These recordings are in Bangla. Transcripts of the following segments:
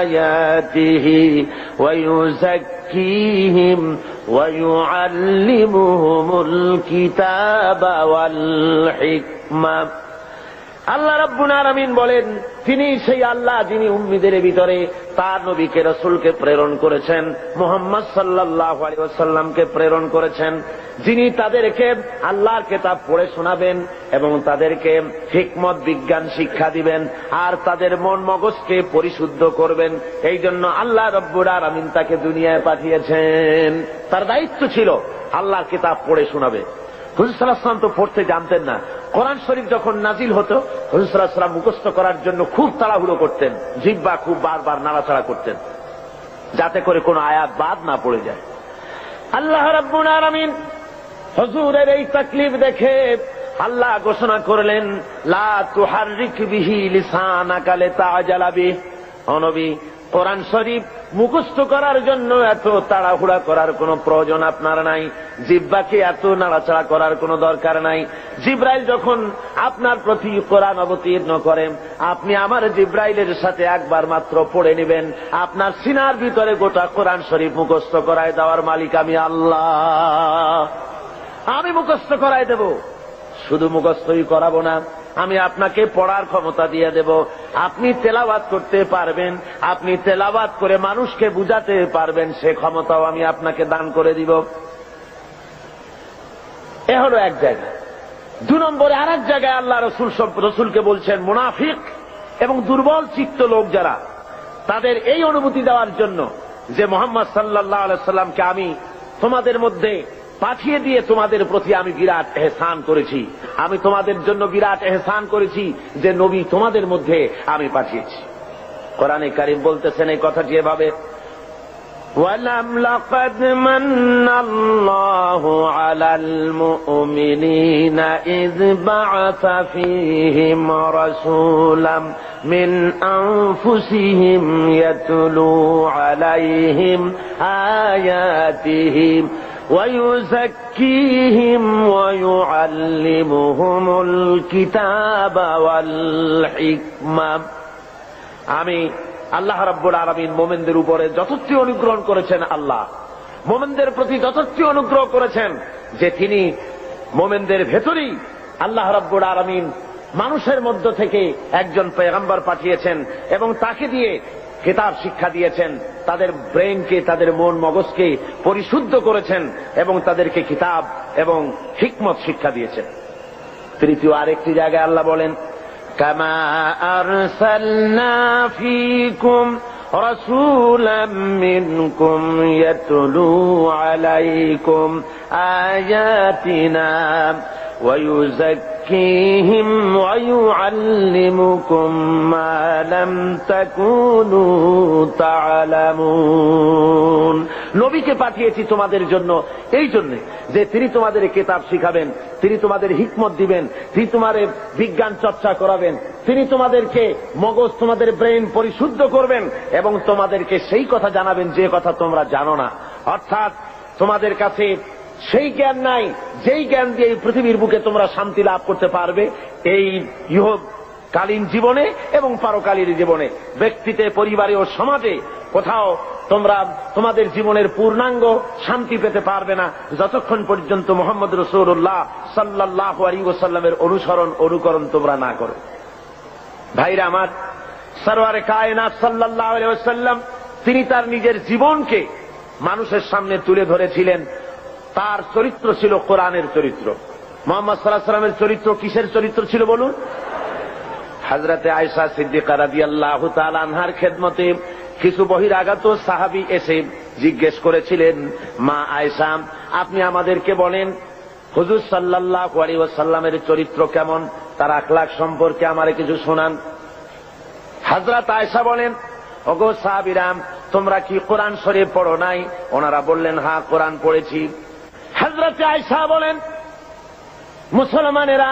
آياته ويزكيهم ويعلمهم الكتاب والحكمة। আল্লাহ রাব্বুল আলামিন বলেন, তিনি সেই আল্লাহ যিনি উম্মীদের ভিতরে তার নবীকে রাসূলকে প্রেরণ করেছেন, মুহাম্মদ সাল্লাল্লাহু আলাইহি ওয়াসাল্লামকে প্রেরণ করেছেন, যিনি তাদেরকে আল্লাহর কিতাব পড়ে শোনাবেন এবং তাদেরকে হিকমত বিজ্ঞান শিক্ষা দিবেন আর তাদের মন মগজকে পরিশুদ্ধ করবেন। এই জন্য আল্লাহ রাব্বুল আলামিন তাকে দুনিয়ায় পাঠিয়েছেন। তার দায়িত্ব ছিল আল্লাহর কিতাব পড়ে শোনাবে। হুজুর সাল্লাল্লাহু আলাইহি ওয়াসাল্লাম তো পড়তে জানতেন না। কোরআন শরীফ যখন নাজিল হতো, হুজুর সাল্লাল্লাহু আলাইহি ওয়াসাল্লাম মুখস্থ করার জন্য খুব তাড়াহুড়ো করতেন, জিহ্বা খুব বারবার নাড়াচাড়া করতেন, যাতে করে কোনো আয়াত বাদ না পড়ে যায়। আল্লাহ রাব্বুল আলামিন হুজুরের এই তাকলিফ দেখে আল্লাহ ঘোষণা করলেন, লা তুহাররিক বিহি লিসানাকা লিতাআজালা বিহি। ও নবী, কোরআন শরীফ মুখস্থ করার জন্য এত তাড়াহুড়া করার কোনো প্রয়োজন আপনার নাই, জিহ্বাকে এত নাড়াচাড়া করার কোনো দরকার নাই। জিবরাইল যখন আপনার প্রতি কোরআন অবতীর্ণ করেন, আপনি আমার জিবরাইলের সাথে একবার মাত্র পড়ে নেবেন, আপনার সিনার ভিতরে গোটা কোরআন শরীফ মুখস্থ করায় দেওয়ার মালিক আমি আল্লাহ। আমি মুখস্থ করায় দেব, শুধু মুখস্থই করাবো না, আমি আপনাকে পড়ার ক্ষমতা দিয়ে দেব। আপনি তেলাওয়াত করতে পারবেন, আপনি তেলাওয়াত করে মানুষকে বুঝাতে পারবেন, সে ক্ষমতাও আমি আপনাকে দান করে দিব। এ হলো এক জায়গা। 2 নম্বরে আর এক জায়গায় আল্লাহ রসুলকে বলছেন, মুনাফিক এবং দুর্বল চিত্ত লোক যারা, তাদের এই অনুভূতি দেওয়ার জন্য যে মুহাম্মদ সাল্লাল্লাহু আলাইহি ওয়াসাল্লামকে আমি তোমাদের মধ্যে পাঠিয়ে দিয়ে তোমাদের প্রতি আমি বিরাট এহসান করেছি, আমি তোমাদের জন্য বিরাট এহসান করেছি যে নবী তোমাদের মধ্যে আমি পাঠিয়েছি। কোরআনে কারীম বলতেছেন এই কথাটি এভাবে, ওয়ালাম লাকাদ মান্নাল্লাহু আলাল মুমিনিনা ইয বা'আসা ফীহিম রাসূলাম মিন আনফুসিহিম ইয়াতলু আলাইহিম আয়াতিহি ويزكيهم ويعلمهم الكتاب والحكمة। আমি আল্লাহ রাব্বুল আলামিন মুমিনদের উপরে যথার্থ অনুগ্রহ করেছেন। আল্লাহ মুমিনদের প্রতি যথার্থ অনুগ্রহ করেছেন যে তিনি মুমিনদের ভেতরেই আল্লাহ রাব্বুল আলামিন মানুষের মধ্য থেকে একজন পয়গম্বর পাঠিয়েছেন এবং তাকে দিয়ে কিতাব শিক্ষা দিয়েছেন, তাদের ব্রেনকে, তাদের মন মগজকে পরিশুদ্ধ করেছেন এবং তাদেরকে কিতাব এবং হিকমত শিক্ষা দিয়েছেন। তৃতীয় আরেকটি জায়গায় আল্লাহ বলেন, কামা আরসালনা ফীকুম রাসূলাম মিনকুম ইয়াতলু আলাইকুম আয়াতিনা ويزكيهم ويعلمكم ما لم تكونوا تعلمون। নবীকে পাঠিয়েছি তোমাদের জন্য এই জন্য যে তিনি তোমাদের কিতাব শিখাবেন, তিনি তোমাদের হিকমত দিবেন, তিনি তোমাদের বিজ্ঞান চর্চা করাবেন, তিনি তোমাদেরকে মগজ, তোমাদের ব্রেন পরিশুদ্ধ করবেন এবং তোমাদেরকে সেই কথা জানাবেন যে কথা তোমরা জানো না। অর্থাৎ তোমাদের কাছে সেই জ্ঞান নাই যেই জ্ঞান দিয়ে এই পৃথিবীর বুকে তোমরা শান্তি লাভ করতে পারবে এই ইহকালীন জীবনে এবং পারকালীন জীবনে, ব্যক্তিতে, পরিবারে ও সমাজে কোথাও তোমরা তোমাদের জীবনের পূর্ণাঙ্গ শান্তি পেতে পারবে না যতক্ষণ পর্যন্ত মুহাম্মদ রাসূলুল্লাহ সাল্লাল্লাহু আলাইহি ওয়াসাল্লামের অনুকরণ তোমরা না করো। ভাইরা আমার, সরওয়ারে কায়নাত সাল্লাল্লাহু আলাইহি ওয়াসাল্লাম তিনি তার নিজের জীবনকে মানুষের সামনে তুলে ধরেছিলেন। তার চরিত্র ছিল কোরআনের চরিত্র। মুহাম্মদ সাল্লাল্লাহু আলাইহি ওয়াসাল্লামের চরিত্র কিসের চরিত্র ছিল বলুন? হযরতে আয়েশা সিদ্দিকা রাদিয়াল্লাহু তাআলা আনহার খেদমতে কিছু বহিরাগত সাহাবী এসে জিজ্ঞেস করেছিলেন, মা আয়েশা, আপনি আমাদেরকে বলেন হুজুর সাল্লাল্লাহু আলাইহি ওয়াসাল্লামের চরিত্র কেমন, তার আখলাক সম্পর্কে আমারে কিছু শোনান। হযরত আয়েশা বলেন, ওগো সাহাবীরা, তোমরা কি কোরআন শরীফ পড়ো নাই? ওনারা বললেন, হ্যাঁ কোরআন পড়েছি। হযরত আয়েশা বলেন, মুসলমানেরা,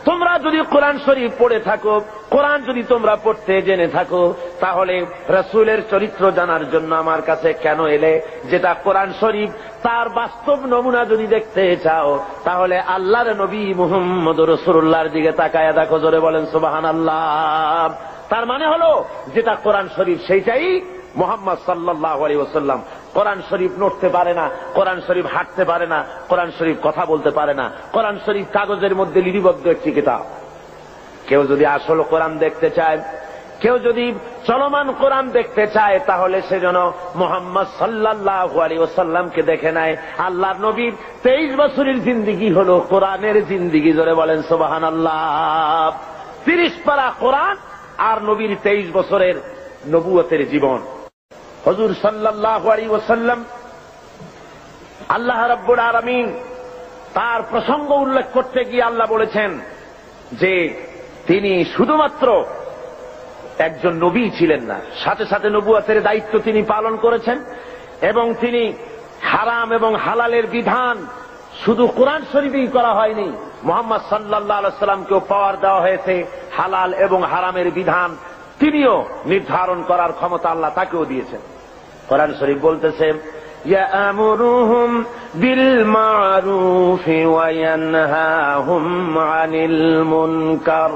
তোমরা যদি কোরআন শরীফ পড়ে থাকো, কোরআন যদি তোমরা পড়তে জেনে থাকো, তাহলে রাসূলের চরিত্র জানার জন্য আমার কাছে কেন এলে? যেটা কোরআন শরীফ তার বাস্তব নমুনা যদি দেখতে চাও, তাহলে আল্লাহর নবী মুহাম্মদ রাসূলুল্লাহর দিকে তাকায়া দেখো। জোরে বলেন সুবহানাল্লাহ। তার মানে হলো যেটা কোরআন শরীফ সেইটাই মুহাম্মদ সাল্লাল্লাহু আলাইহি ওয়াসাল্লাম। কোরআন শরীফ নড়তে পারে না, কোরআন শরীফ হাঁটতে পারে না, কোরআন শরীফ কথা বলতে পারে না, কোরআন শরীফ কাগজের মধ্যে লিপিবদ্ধ একটি কিতাব। কেউ যদি আসল কোরআন দেখতে চায়, কেউ যদি চলমান কোরআন দেখতে চায়, তাহলে সে যেন মুহাম্মদ সাল্লাল্লাহু আলাইহি ওয়াসাল্লামকে দেখে নেয়। আল্লাহর নবীর 23 বছরের জিন্দেগি হলো কোরআনের জিন্দেগি। জোরে বলেন সুবহানাল্লাহ। 30 পারা কোরআন আর নবীর 23 বছরের নবুয়তের জীবন। হুজুর সাল্লাল্লাহু আলাইহি ওয়াসাল্লাম, আল্লাহ রাব্বুল আলামিন তার প্রসঙ্গ উল্লেখ করতে গিয়ে আল্লাহ বলেছেন যে তিনি শুধুমাত্র একজন নবী ছিলেন না, সাথে সাথে নবুয়তের দায়িত্ব তিনি পালন করেছেন। এবং তিনি হারাম এবং হালালের বিধান শুধু কোরআন শরীফেই করা হয়নি, মুহাম্মদ সাল্লাল্লাহু আলাইহি ওয়াসাল্লামকেও পাওয়ার দেওয়া হয়েছে হালাল এবং হারামের বিধান তিনিও নির্ধারণ করার ক্ষমতা আল্লাহ তাকেও দিয়েছেন। কোরআন শরীফ বলতেছে, ইয়ামুরুহুম বিল মারুফি ওয়া ইয়ানহাহুম আনিল মুনকার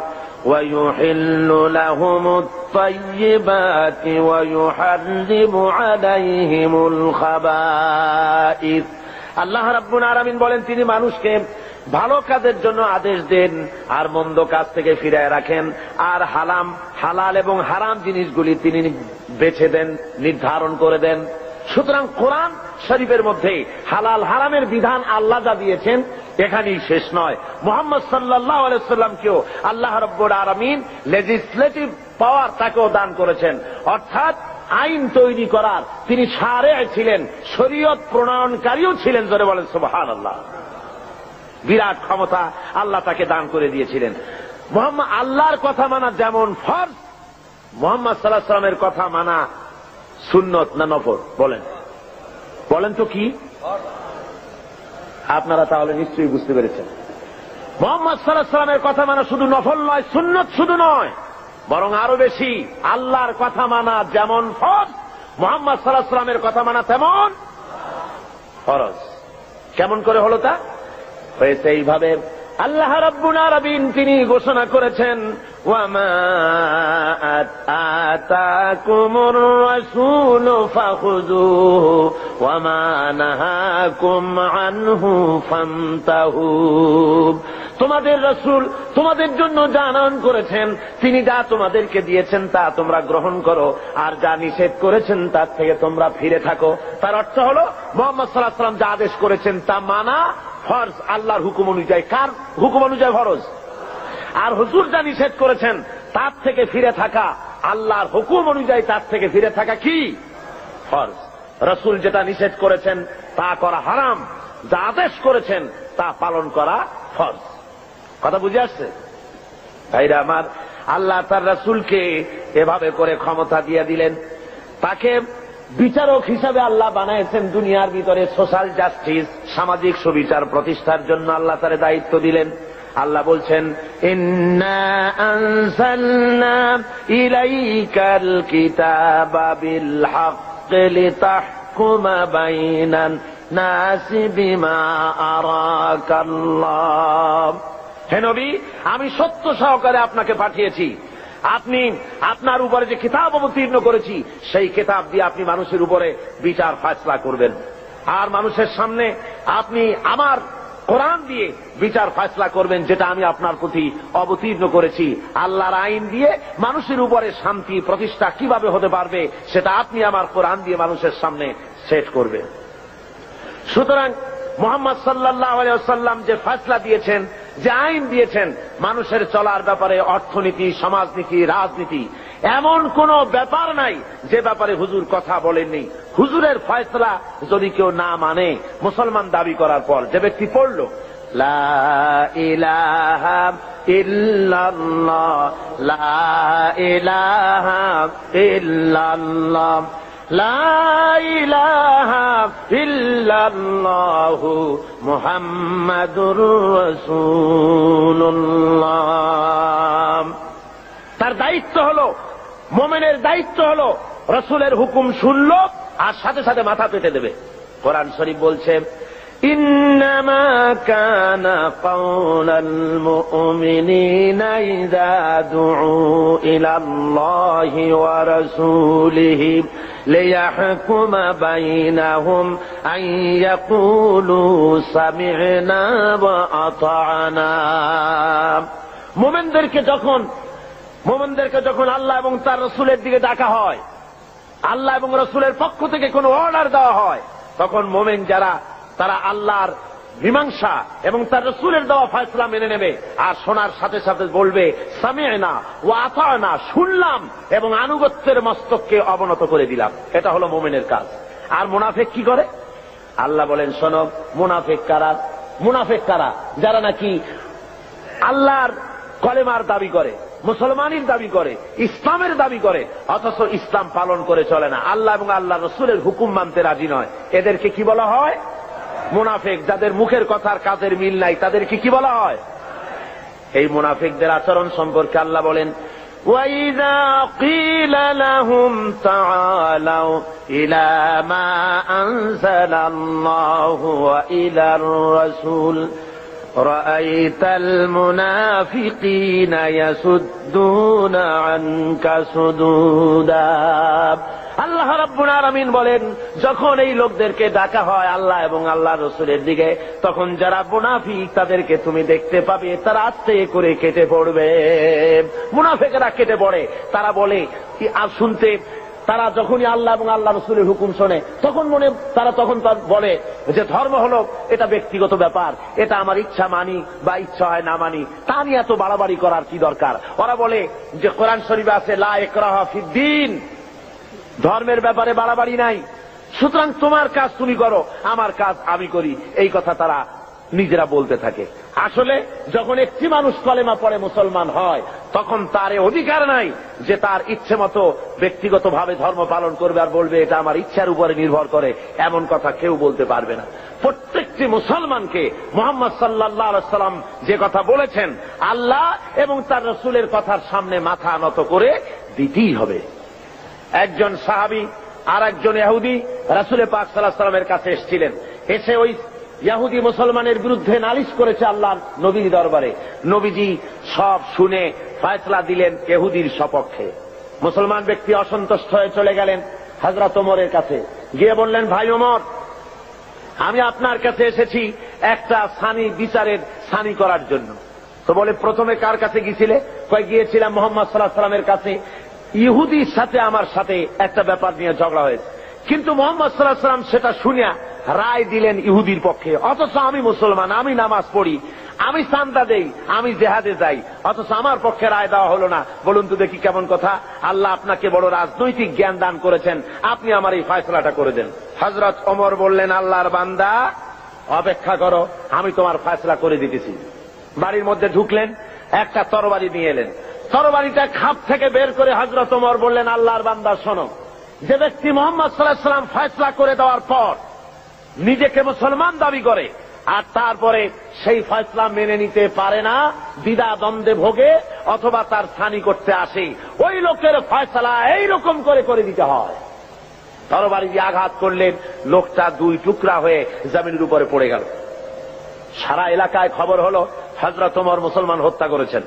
ওয়া ইউহিল্লু লাহুমুত তাইয়্যিবাতি ওয়া ইউহাররিমু আলাইহিমুল খাবাইস। আল্লাহ রাব্বুল আলামিন বলেন, তিনি মানুষকে ভালো কাজের জন্য আদেশ দেন আর মন্দ কাজ থেকে ফিরায় রাখেন, আর হালাল এবং হারাম জিনিসগুলি তিনি বেছে দেন, নির্ধারণ করে দেন। সুতরাং কোরআন শরীফের মধ্যে হালাল হারামের বিধান আল্লাহ যা দিয়েছেন এখানেই শেষ নয়, মুহাম্মদ সাল্লাল্লাহু আলাইহি ওয়াসাল্লামকেও আল্লাহ রাব্বুল আলামিন লেজিসলেটিভ পাওয়ার তাকেও দান করেছেন, অর্থাৎ আইন তৈরি করার তিনি শারে ছিলেন, শরীয়ত প্রণয়নকারীও ছিলেন। জোরে বলেন সুবহানাল্লাহ। বিরাট ক্ষমতা আল্লাহ তাকে দান করে দিয়েছিলেন। মুহাম্মদ আল্লাহর কথা মানা যেমন ফরজ, মুহাম্মদ সাল্লাল্লাহু আলাইহি ওয়াসাল্লামের কথা মানা সুন্নত না নফল? বলেন তো কি? আপনারা তাহলে নিশ্চয়ই বুঝতে পেরেছেন। মুহাম্মদ সাল্লাল্লাহু আলাইহি ওয়াসাল্লামের কথা মানা শুধু নফল নয়, সুন্নত শুধু নয়, বরং আরো বেশি। আল্লাহর কথা মানা যেমন ফরজ, মুহাম্মদ সাল্লাল্লাহু আলাইহি ওয়াসাল্লামের কথা মানা তেমন ফরজ। কেমন করে হলো তা? হয়েছে এইভাবে, আল্লাহ রাব্বুল আলামিন তিনি ঘোষণা করেছেন, ওয়ামা আতাকুমুর রাসূলু ফাখুযুহু ওয়ামা নাহাকুম আনহু ফান্তাহু। তোমাদের রাসূল তোমাদের জন্য যা আনয়ন করেছেন, তিনি যা তোমাদেরকে দিয়েছেন তা তোমরা গ্রহণ করো, আর যা নিষেধ করেছেন তার থেকে তোমরা ফিরে থাকো। তার অর্থ হলো মুহাম্মদ সাল্লাল্লাহু আলাইহি ওয়াসাল্লাম যা আদেশ করেছেন তা মানা ফরজ, আল্লাহর হুকুম অনুযায়ী। কার হুকুম অনুযায়ী ফরজ? আর হুজুর যা নিষেধ করেছেন তার থেকে ফিরে থাকা, আল্লাহর হুকুম অনুযায়ী তার থেকে ফিরে থাকা কি ফরজ। রাসূল যেটা নিষেধ করেছেন তা করা হারাম, যা আদেশ করেছেন তা পালন করা ফরজ। কথা বুঝে আসছে ভাইরা আমার? আল্লাহ তার রাসূলকে এভাবে করে ক্ষমতা দিয়ে দিলেন, তাকে বিচারক হিসাবে আল্লাহ বানাইছেন দুনিয়ার ভিতরে। সোশ্যাল জাস্টিস, সামাজিক সুবিচার প্রতিষ্ঠার জন্য আল্লাহ তার দায়িত্ব দিলেন। আল্লাহ বলছেন, ইন্না আনজালনা ইলাইকাল কিতাবা বিল হাক্কি লিতাহকুমা বাইনান নাসি বিমা আরাকাল্লাহ। হে নবী, আমি সত্য সহকারে আপনাকে পাঠিয়েছি। আপনি আপনার উপরে যে কিতাব অবতীর্ণ করেছি সেই কিতাব দিয়ে আপনি মানুষের উপরে বিচার ফয়সালা করবেন, আর মানুষের সামনে আপনি আমার কোরআন দিয়ে বিচার ফয়সালা করবেন, যেটা আমি আপনার প্রতি অবতীর্ণ করেছি। আল্লাহর আইন দিয়ে মানুষের উপরে শান্তি প্রতিষ্ঠা কিভাবে হতে পারবে সেটা আপনি আমার কোরআন দিয়ে মানুষের সামনে সেট করবেন। সুতরাং মুহাম্মদ সাল্লাল্লাহু আলাইহি ওয়াসাল্লাম যে ফয়সালা দিয়েছেন, যে আইন দিয়েছেন মানুষের চলার ব্যাপারে, অর্থনীতি, সমাজনীতি, রাজনীতি, এমন কোন ব্যাপার নাই যে ব্যাপারে হুজুর কথা বলেননি। হুজুরের ফয়সালা যদি কেউ না মানে, মুসলমান দাবি করার পর যে ব্যক্তি পড়ল লা ইলাহা ইল্লাল্লাহ, লা ইলাহা ইল্লাল্লাহ, লা ইলাহা ইল্লাল্লাহু মুহাম্মাদুর রাসূলুল্লাহ, তার দায়িত্ব হলো, মুমিনের দায়িত্ব হলো রাসূলের হুকুম শুনলো আর সাথে সাথে মাথা পেতে দেবে। কোরআন শরীফ বলছে, إنما كان قول المؤمنين إذا دعوا إلى الله ورسوله ليحكم بينهم أن يقولوا سمعنا وأطعنا। মুমিনদেরকে যখন আল্লাহ এবং তার রাসূলের দিকে ডাকা হয়, আল্লাহ এবং রাসূলের পক্ষ থেকে কোনো অর্ডার দেওয়া হয়, তখন মুমিন যারা তারা আল্লাহর মীমাংসা এবং তার রাসূলের দেওয়া ফয়সালা মেনে নেবে, আর শোনার সাথে সাথে বলবে সামি'না ওয়া আতা'না, শুনলাম এবং আনুগত্যের মস্তককে অবনত করে দিলাম। এটা হলো মুমিনের কাজ। আর মুনাফিক কি করে? আল্লাহ বলেন, শোনো, মুনাফিক কারা? যারা নাকি আল্লাহর কলেমার দাবি করে, মুসলমানের দাবি করে, ইসলামের দাবি করে, অথচ ইসলাম পালন করে চলে না, আল্লাহ এবং আল্লাহ রাসূলের হুকুম মানতে রাজি নয়। এদেরকে কি বলা হয়? মুনাফিক। যাদের মুখের কথার কাজের মিল নাই, তাদেরকে কি বলা হয়? এই মুনাফিকদের আচরণ সম্পর্কে আল্লাহ বলেন, وَإِذَا قِيلَ لَهُمْ تَعَالَوْا إِلَى مَا أَنزَلَ اللَّهُ وَإِلَى الرَّسُولِ رَأَيْتَ الْمُنَافِقِينَ يَصُدُّونَ عَنكَ صُدُودًا। আল্লাহ রাব্বুল আলামিন বলেন, যখন এই লোকদেরকে ডাকা হয় আল্লাহ এবং আল্লাহ রাসূলের দিকে, তখন যারা মুনাফিক তাদেরকে তুমি দেখতে পাবে তারা আস্তে করে কেটে পড়বে। মুনাফিকরা কেটে পড়ে। তারা বলে আর শুনতে, তারা যখনই আল্লাহ এবং আল্লাহ রাসূলের হুকুম শোনে তখন তারা বলে যে ধর্ম হলো এটা ব্যক্তিগত ব্যাপার, এটা আমার ইচ্ছা মানি বা ইচ্ছা হয় না মানি, তা নিয়ে এত বাড়াবাড়ি করার কি দরকার। ওরা বলে যে কোরআন শরীফে আছে লা ইকরাহা ফিদ্দীন, ধর্মের ব্যাপারে বাড়াবাড়ি নাই, সুতরাং তোমার কাজ তুমি করো, আমার কাজ আমি করি। এই কথা তারা নিজেরা বলতে থাকে। আসলে যখন একটি মানুষ কলেমা পড়ে মুসলমান হয়, তখন তার অধিকার নাই যে তার ইচ্ছে মতো ব্যক্তিগতভাবে ধর্ম পালন করবে আর বলবে এটা আমার ইচ্ছার উপরে নির্ভর করে, এমন কথা কেউ বলতে পারবে না। প্রত্যেকটি মুসলমানকে মুহাম্মদ সাল্লাল্লাহু আলাইহি ওয়াসাল্লাম যে কথা বলেছেন, আল্লাহ এবং তার রাসূলের কথার সামনে মাথা নত করে দিতেই হবে। একজন সাহাবী আর একজন ইহুদি রাসূল পাক সাল্লাল্লাহু আলাইহি ওয়াসাল্লামের কাছে এসেছিলেন। এসে ওই ইহুদি মুসলমানের বিরুদ্ধে নালিশ করেছে আল্লাহর নবীর দরবারে। নবীজি সব শুনে ফয়সালা দিলেন ইহুদির সপক্ষে। মুসলমান ব্যক্তি অসন্তুষ্ট হয়ে চলে গেলেন হযরত ওমরের কাছে, গিয়ে বললেন, ভাই ওমর, আমি আপনার কাছে এসেছি একটা বিচারের সানি করার জন্য। তো বলে, প্রথমে কার কাছে গিয়েছিলে? গিয়েছিলাম মুহাম্মদ সাল্লাল্লাহু আলাইহি ওয়াসাল্লামের কাছে। ইহুদির সাথে আমার সাথে একটা ব্যাপার নিয়ে ঝগড়া হয়েছে, কিন্তু মুহাম্মদ সাল্লাল্লাহু আলাইহি ওয়াসাল্লাম সেটা শুনিয়া রায় দিলেন ইহুদির পক্ষে, অথচ আমি মুসলমান, আমি নামাজ পড়ি, আমি চাঁদা দেই, আমি জিহাদে যাই, অথচ আমার পক্ষে রায় দেওয়া হলো না। বলুন তো দেখি কেমন কথা। আল্লাহ আপনাকে বড় রাজনৈতিক জ্ঞান দান করেছেন, আপনি আমার এই ফয়সালাটা করে দেন। হযরত ওমর বললেন, আল্লাহর বান্দা, অপেক্ষা করো, আমি তোমার ফয়সালা করে দিতেছি। বাড়ির মধ্যে ঢুকলেন, একটা তরবারি নিয়ে এলেন। তরবারিটা খাপ থেকে বের করে হযরত ওমর বললেন, আল্লাহর বান্দা শোনো, যে ব্যক্তি মুহাম্মদ সাল্লাল্লাহু আলাইহি ওয়াসাল্লাম ফয়সালা করে দেওয়ার পর নিজেকে মুসলমান দাবি করে আর তারপরে সেই ফয়সালা মেনে নিতে পারে না, দ্বিধা দ্বন্দ্বে ভোগে অথবা তার সানি করতে আসে, ওই লোকের ফয়সালা এইরকম করে দিতে হয়। তরবারি দিয়ে আঘাত করলেন, লোকটা দুই টুকরা হয়ে জমিনের উপরে পড়ে গেল। সারা এলাকায় খবর হলো হযরত ওমর মুসলমান হত্যা করেছেন।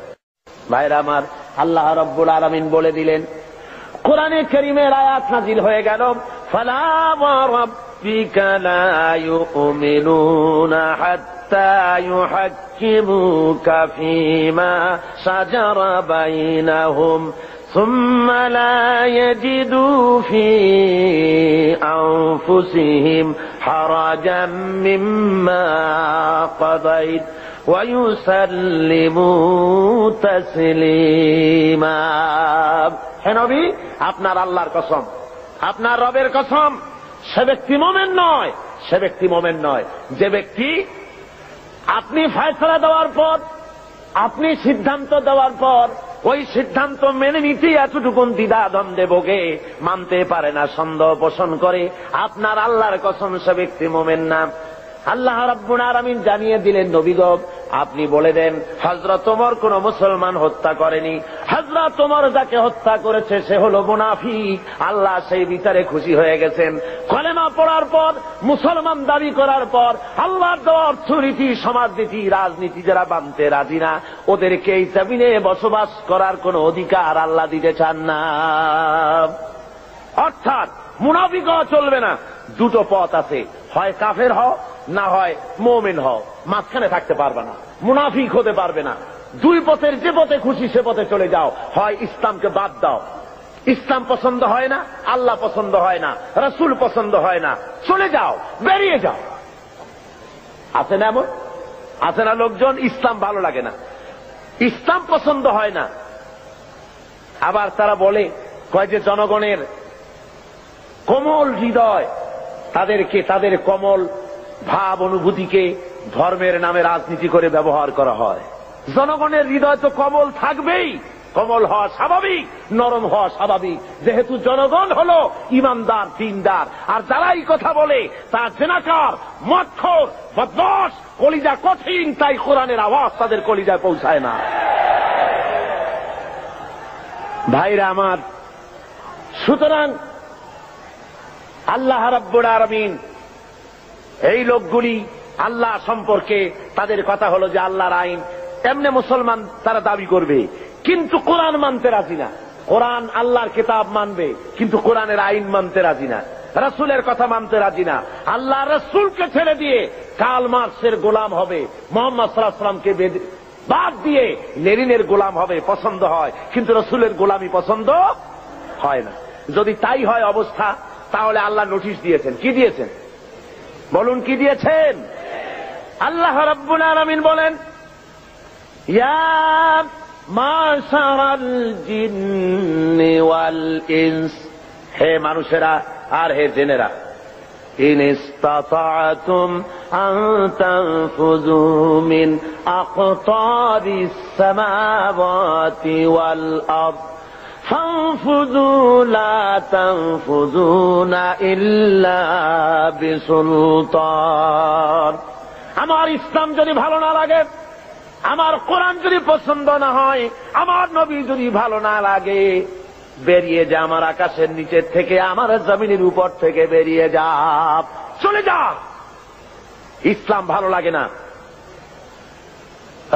ভাইরা আমার, আল্লাহ রাব্বুল আলামিন বলে দিলেন, কোরআনে কারীমের আয়াত নাযিল হয়ে গেল, ফালা ওয়া রাব্বিকা লা ইউমিনুনা হাত্তা ইউহাক্কিমুকা ফীমা শাজারা বাইনাহুম সুম্মা লা ইয়াজিদু ফী আনফুসিহিম হারাজাম মিম্মা কাযাইত ওয়া ইউসাল্লিমু তাসলিমা। হে নবী, আপনার আল্লাহর কসম, আপনার রবের কসম, সে ব্যক্তি মুমিন নয়, সে ব্যক্তি মুমিন নয় যে ব্যক্তি আপনি ফয়সালা দেওয়ার পর, আপনি সিদ্ধান্ত দেওয়ার পর ওই সিদ্ধান্ত মেনে নিতে এতটুকুন দ্বিধা দ্বন্দ্বে ভোগে, মানতে পারে না, সন্দেহ পোষণ করে, আপনার আল্লাহর কসম সে ব্যক্তি মুমিন না। আল্লাহ রাব্বুল আলামিন জানিয়ে দিলেন, নবী গো আপনি বলে দেন হযরত ওমর কোন মুসলমান হত্যা করেনি, হযরত ওমর যাকে হত্যা করেছে সে হলো মুনাফিক। আল্লাহ সেই বিচারে খুশি হয়ে গেছেন। কলেমা পড়ার পর, মুসলমান দাবি করার পর আল্লাহর দেওয়া অর্থনীতি, সমাজনীতি, রাজনীতি যারা মানতে রাজি না, ওদেরকে এই জমিনে বসবাস করার কোন অধিকার আল্লাহ দিতে চান না। অর্থাৎ মুনাফিক হওয়া চলবে না। দুটো পথ আছে, হয় কাফের হও, না হয় মুমিন হও, মাঝখানে থাকতে পারবে না, মুনাফিক হতে পারবে না। দুই পথের যে পথে খুশি সে পথে চলে যাও। হয় ইসলামকে বাদ দাও, ইসলাম পছন্দ হয় না, আল্লাহ পছন্দ হয় না, রাসূল পছন্দ হয় না, চলে যাও, বেরিয়ে যাও। আছে না এমন? আছে না লোকজন ইসলাম ভালো লাগে না, ইসলাম পছন্দ হয় না, আবার তারা বলে কয় যে জনগণের কোমল হৃদয়, তাদেরকে তাদের কোমল ভাব অনুভূতিকে ধর্মের নামে রাজনীতি করে ব্যবহার করা হয়। জনগণের হৃদয় তো কোমল থাকবেই, কোমল হওয়া স্বাভাবিক, নরম হওয়া স্বাভাবিক, যেহেতু জনগণ হলো ইমানদার, দিনদার। আর যারাই কথা বলে তারা জেনাকার, মদখোর, বদমাশ, কলিজা কঠিন, তাই কোরআনের আওয়াজ তাদের কলিজায় পৌঁছায় না। ভাইরা আমার, সুতরাং আল্লাহ রাব্বুল আলামিন এই লোকগুলি আল্লাহ সম্পর্কে তাদের কথা হলো যে আল্লাহর আইন, এমনি মুসলমান তারা দাবি করবে কিন্তু কোরআন মানতে রাজি না। কোরআন আল্লাহর কিতাব মানবে কিন্তু কোরআনের আইন মানতে রাজি না, রাসূলের কথা মানতে রাজি না। আল্লাহ রাসূলকে ছেড়ে দিয়ে কার্ল মার্কসের গোলাম হবে, মুহাম্মদ সাল্লাল্লাহু আলাইহি ওয়াসাল্লামকে বাদ দিয়ে লেনিনের গোলাম হবে, পছন্দ হয়, কিন্তু রাসূলের গোলামি পছন্দ হয় না। যদি তাই হয় অবস্থা, তাহলে আল্লাহ নোটিশ দিয়েছেন। কি দিয়েছেন বলুন? কি দিয়েছেন? আল্লাহ রাব্বুল আলামিন বলেন, ইয়া মাশারাল জিন্নি ওয়াল ইনস, হে মানুষেরা আর হে জিনেরা, ইন ইসতাতা'তুম আন তানফুযু মিন আকতারিস সামাওয়াতি ওয়াল আরদ ফানফুযু লা তানফুযুনা ইল্লা বিসুলতান। আমার ইসলাম যদি ভালো না লাগে, আমার কোরআন যদি পছন্দ না হয়, আমার নবী যদি ভালো না লাগে, বেরিয়ে যা আমার আকাশের নিচের থেকে, আমার জমিনের উপর থেকে বেরিয়ে যা, চলে যা। ইসলাম ভালো লাগে না,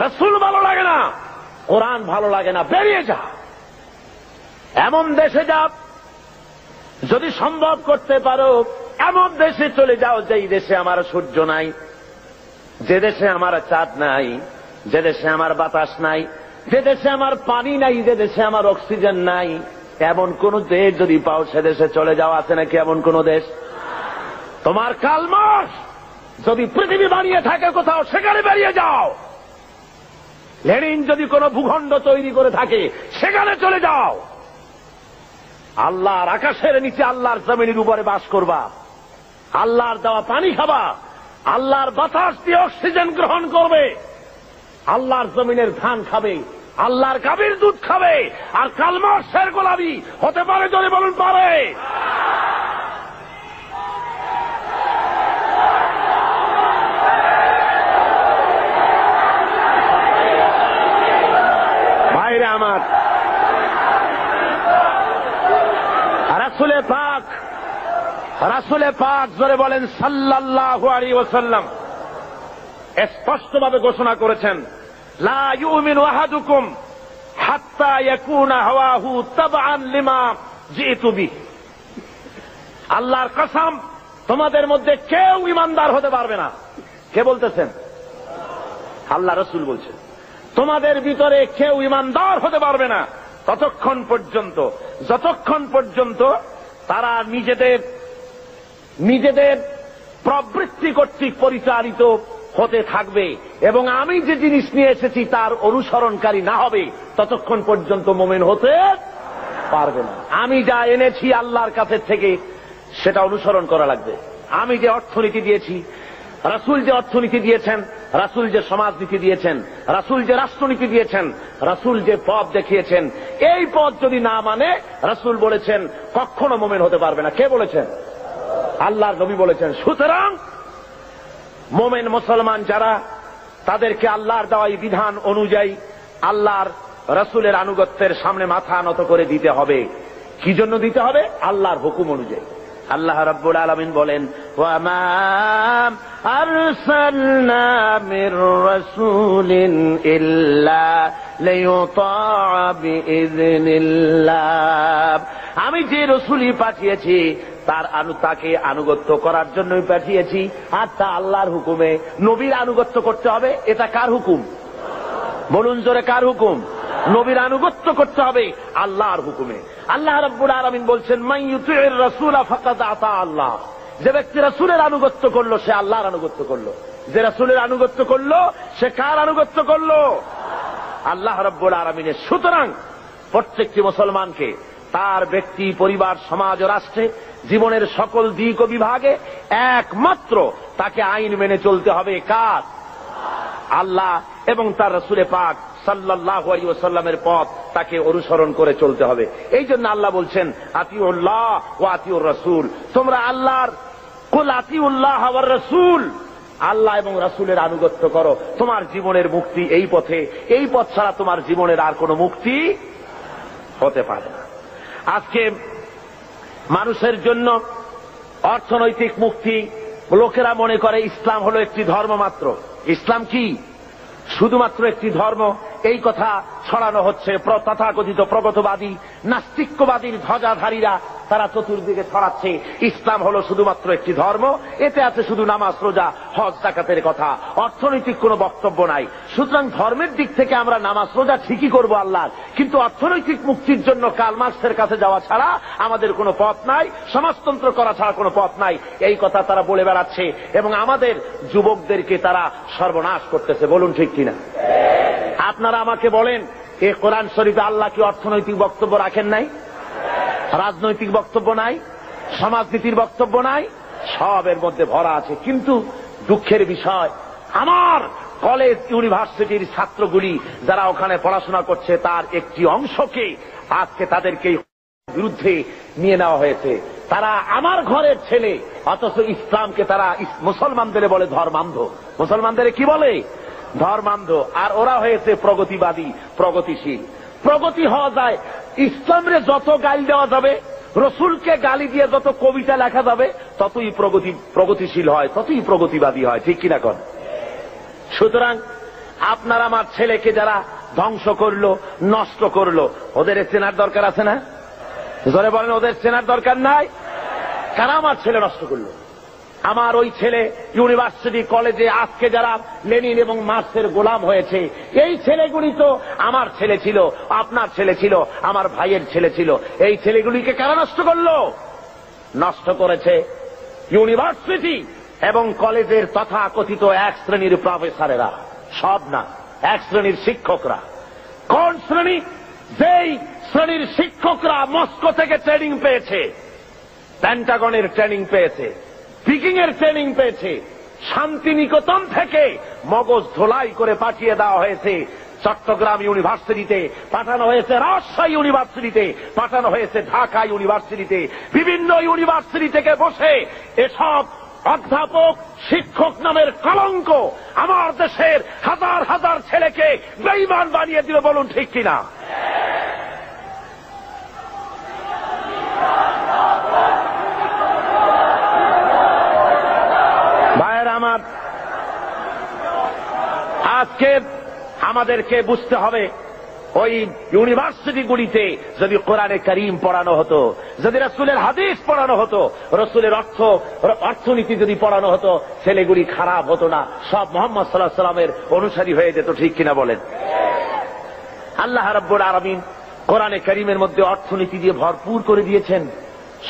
রাসূল ভালো লাগে না, কোরআন ভালো লাগে না, বেরিয়ে যা। এমন দেশে যা, যদি সম্ভব করতে পারো এমন দেশে চলে যাও যেই দেশে আমার সূর্য নাই, যে দেশে আমার চাঁদ নাই, যে দেশে আমার বাতাস নাই, যে দেশে আমার পানি নাই, যে দেশে আমার অক্সিজেন নাই, এমন কোন দেশ যদি পাও সে দেশে চলে যাও। আছে নাকি এমন কোন দেশ? তোমার কার্ল মার্কস যদি পৃথিবী বানিয়ে থাকে কোথাও, সেখানে বেরিয়ে যাও। লেনিন যদি কোন ভূখণ্ড তৈরি করে থাকে, সেখানে চলে যাও। আল্লাহর আকাশের নিচে, আল্লাহর জমিনের উপরে বাস করবা, আল্লাহর দেওয়া পানি খাবা, আল্লাহর বাতাস দিয়ে অক্সিজেন গ্রহণ করবে, আল্লাহর জমিনের ধান খাবে, আল্লাহর গাভীর দুধ খাবে। আর কার্ল মার্কসের গোলামি হতে পারে? যদি বলুন পারে। ভাইরে আমার, রাসূলে পাক জোরে বলেন সাল্লাল্লাহু আলাইহি ওয়াসাল্লাম স্পষ্টভাবে ঘোষণা করেছেন, লা ইউমিনু আহাদুকুম হাত্তা ইয়াকুনা হাওয়াহু তাবআন লিমা জিতু বিহি। আল্লাহর কসম, তোমাদের মধ্যে কেউ ঈমানদার হতে পারবে না। কে বলতেছেন? আল্লাহ রাসূল বলছেন, তোমাদের ভিতরে কেউ ঈমানদার হতে পারবে না ততক্ষণ পর্যন্ত, যতক্ষণ পর্যন্ত তারা নিজেদের প্রবৃত্তি কর্তৃক পরিচালিত হতে থাকবে এবং আমি যে জিনিস নিয়ে এসেছি তার অনুসরণকারী না হবে, ততক্ষণ পর্যন্ত মুমিন হতে পারবে না। আমি যা এনেছি আল্লাহর কাছে থেকে সেটা অনুসরণ করা লাগবে। আমি যে অর্থনীতি দিয়েছি, রাসূল যে অর্থনীতি দিয়েছেন, রাসূল যে সমাজনীতি দিয়েছেন, রাসূল যে রাষ্ট্রনীতি দিয়েছেন, রাসূল যে পথ দেখিয়েছেন, এই পথ যদি না মানে, রাসূল বলেছেন কখনো মুমিন হতে পারবে না। কে বলেছেন? আল্লাহর নবী বলেছেন। সুতরাং মোমেন মুসলমান যারা, তাদেরকে আল্লাহর দেওয়া বিধান অনুযায়ী আল্লাহর রাসূলের আনুগত্যের সামনে মাথা নত করে দিতে হবে। কি জন্য দিতে হবে? আল্লাহর হুকুম অনুযায়ী। আল্লাহ রাব্বুল আলামিন বলেন, ওয়া মা আরসালনা মির রাসূলিন ইল্লা লিয়ুতাআ বিইذনিল্লাহ। আমি যে রাসূলই পাঠিয়েছি তাকে আনুগত্য করার জন্যই পাঠিয়েছি, আর তা আল্লাহর হুকুমে। নবীর আনুগত্য করতে হবে, এটা কার হুকুম? বলুন জোরে, কার হুকুম? নবীর আনুগত্য করতে হবে আল্লাহর হুকুমে। আল্লাহ রাব্বুল আলামিন বলছেন, মান ইউতি'র রাসূলা ফাকাদ আতা আল্লাহ। যে ব্যক্তি রাসূলের আনুগত্য করলো সে আল্লাহর আনুগত্য করলো। যে রাসূলের আনুগত্য করলো সে কার আনুগত্য করলো? আল্লাহ রাব্বুল আলামিনের। সুতরাং প্রত্যেকটি মুসলমানকে তার ব্যক্তি, পরিবার, সমাজ ও রাষ্ট্রে জীবনের সকল দিক ও বিভাগে একমাত্র তাকে আইন মেনে চলতে হবে। কার? আল্লাহ এবং তার রাসূলে পাক সাল্লাল্লাহু আলাইহি ওয়াসাল্লামের পথ তাকে অনুসরণ করে চলতে হবে। এই জন্য আল্লাহ বলছেন, আতিউল্লাহ ওয়া আতিউর রাসূল। তোমরা আল্লাহর, কুল আতিউল্লাহ ওয়ার রাসূল, আল্লাহ এবং রাসূলের আনুগত্য করো। তোমার জীবনের মুক্তি এই পথে। এই পথ ছাড়া তোমার জীবনের আর কোনো মুক্তি হতে পারে না। আজকে মানুষের জন্য অর্থনৈতিক মুক্তি, লোকেরা মনে করে ইসলাম হলো একটি ধর্ম মাত্র। ইসলাম কি? শুধুমাত্র একটি ধর্ম। এই কথা ছড়ানো হচ্ছে তথাকথিত প্রগতবাদী, নাস্তিক্যবাদীর ধ্বজাধারীরা। তারা চতুর্দিকে ছড়াচ্ছে ইসলাম হলো শুধুমাত্র একটি ধর্ম, এতে আছে শুধু নামাজ, রোজা, হজ, যাকাতের কথা, অর্থনৈতিক কোনো বক্তব্য নাই। সুতরাং ধর্মের দিক থেকে আমরা নামাজ, রোজা ঠিকই করবো আল্লাহর, কিন্তু অর্থনৈতিক মুক্তির জন্য কার্ল মার্কসের কাছে যাওয়া ছাড়া আমাদের কোনো পথ নাই, সমাজতন্ত্র করা ছাড়া কোনো পথ নাই। এই কথা তারা বলে বেড়াচ্ছে এবং আমাদের যুবকদেরকে তারা সর্বনাশ করতেছে। বলুন ঠিক কিনা? আপনারা আমাকে বলেন, এই কোরআন শরীফে আল্লাহ কি অর্থনৈতিক বক্তব্য রাখেন নাই? রাজনৈতিক বক্তব্য নাই? সমাজনীতির বক্তব্য নাই? সব এর মধ্যে ভরা আছে। কিন্তু দুঃখের বিষয়, আমার কলেজ, ইউনিভার্সিটির ছাত্রগুলি যারা ওখানে পড়াশোনা করছে, তার একটি অংশকে আজকে তাদেরকে বিরুদ্ধে নিয়ে নেওয়া হয়েছে। তারা আমার ঘরের ছেলে, অথচ ইসলামকে তারা মুসলমানদের বলে ধর্মান্ধ। মুসলমানদের কি বলে? ধর্মান্ধ। আর ওরা হয়েছে প্রগতিবাদী, প্রগতিশীল। প্রগতি হওয়া যায়, ইসলামরে যত গালি দেওয়া যাবে, রসুলকে গালি দিয়ে যত কবিতা লেখা যাবে, ততই প্রগতিশীল হয়, ততই প্রগতিবাদী হয়। ঠিক কিনা কন? সুতরাং আপনার আমার ছেলেকে যারা ধ্বংস করলো, নষ্ট করলো, ওদের চেনার দরকার আছে না? জোরে বলেন, ওদের চেনার দরকার নাই? কারা আমার ছেলে নষ্ট করলো? আমার ওই ছেলে ইউনিভার্সিটি, কলেজে আজকে যারা লেনিন এবং মার্কসের গোলাম হয়েছে, এই ছেলেগুলি তো আমার ছেলে ছিল, আপনার ছেলে ছিল, আমার ভাইয়ের ছেলে ছিল। এই ছেলেগুলিকে কারা নষ্ট করলো? নষ্ট করেছে ইউনিভার্সিটি এবং কলেজের তথাকথিত এক শ্রেণীর প্রফেসরেরা। সব না, এক শ্রেণীর শিক্ষকরা। কোন শ্রেণী? যেই শ্রেণীর শিক্ষকরা মস্কো থেকে ট্রেনিং পেয়েছে, পেন্টাগনের ট্রেনিং পেয়েছে, পিকিং এর ট্রেনিং পেয়েছে, শান্তিনিকেতন থেকে মগজ ধোলাই করে পাঠিয়ে দেওয়া হয়েছে চট্টগ্রাম ইউনিভার্সিটিতে, পাঠানো হয়েছে রাজশাহী ইউনিভার্সিটিতে, পাঠানো হয়েছে ঢাকা ইউনিভার্সিটিতে। বিভিন্ন ইউনিভার্সিটি থেকে বসে এসব অধ্যাপক, শিক্ষক নামের কলঙ্ক আমার দেশের হাজার হাজার ছেলেকে বেঈমান বানিয়ে দিল। বলুন ঠিক কিনা? ভাইয়ের আমার, আজকে আমাদেরকে বুঝতে হবে, ওই ইউনিভার্সিটিগুলিতে যদি কোরআনে কারীম পড়ানো হতো, যদি রাসূলের হাদিস পড়ানো হতো, রাসূলের অর্থনীতি যদি পড়ানো হতো, ছেলেগুলি খারাপ হতো না, সব মুহাম্মদ সাল্লাল্লাহু আলাইহি ওয়াসাল্লামের অনুসারী হয়ে যেত। ঠিক কিনা বলেন? আল্লাহ রাব্বুল আলামিন কোরআনে কারীমের মধ্যে অর্থনীতি দিয়ে ভরপুর করে দিয়েছেন।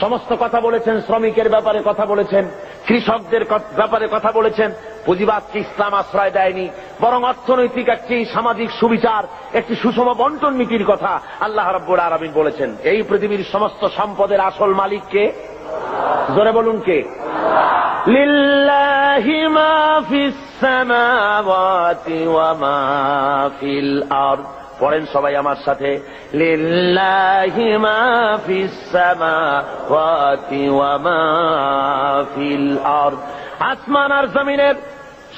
সমস্ত কথা বলেছেন, শ্রমিকের ব্যাপারে কথা বলেছেন, কৃষকদের ব্যাপারে কথা বলেছেন। পুঁজিবাদকে ইসলাম আশ্রয় দেয়নি, বরং অর্থনৈতিক একটি সামাজিক সুবিচার, একটি সুষম বন্টন নীতির কথা আল্লাহ রাব্বুল আলামিন বলেছেন। এই পৃথিবীর সমস্ত সম্পদের আসল মালিক কে? জোরে বলুন কে? লিল্লাহি মা ফিস সামাওয়াতি ওয়া মা ফিল আরদ। পড়েন সবাই আমার সাথে, লিল্লাহি মা ফিস সামাওয়াতি ওয়া মা ফিল আরদ। আসমান আর জমিনের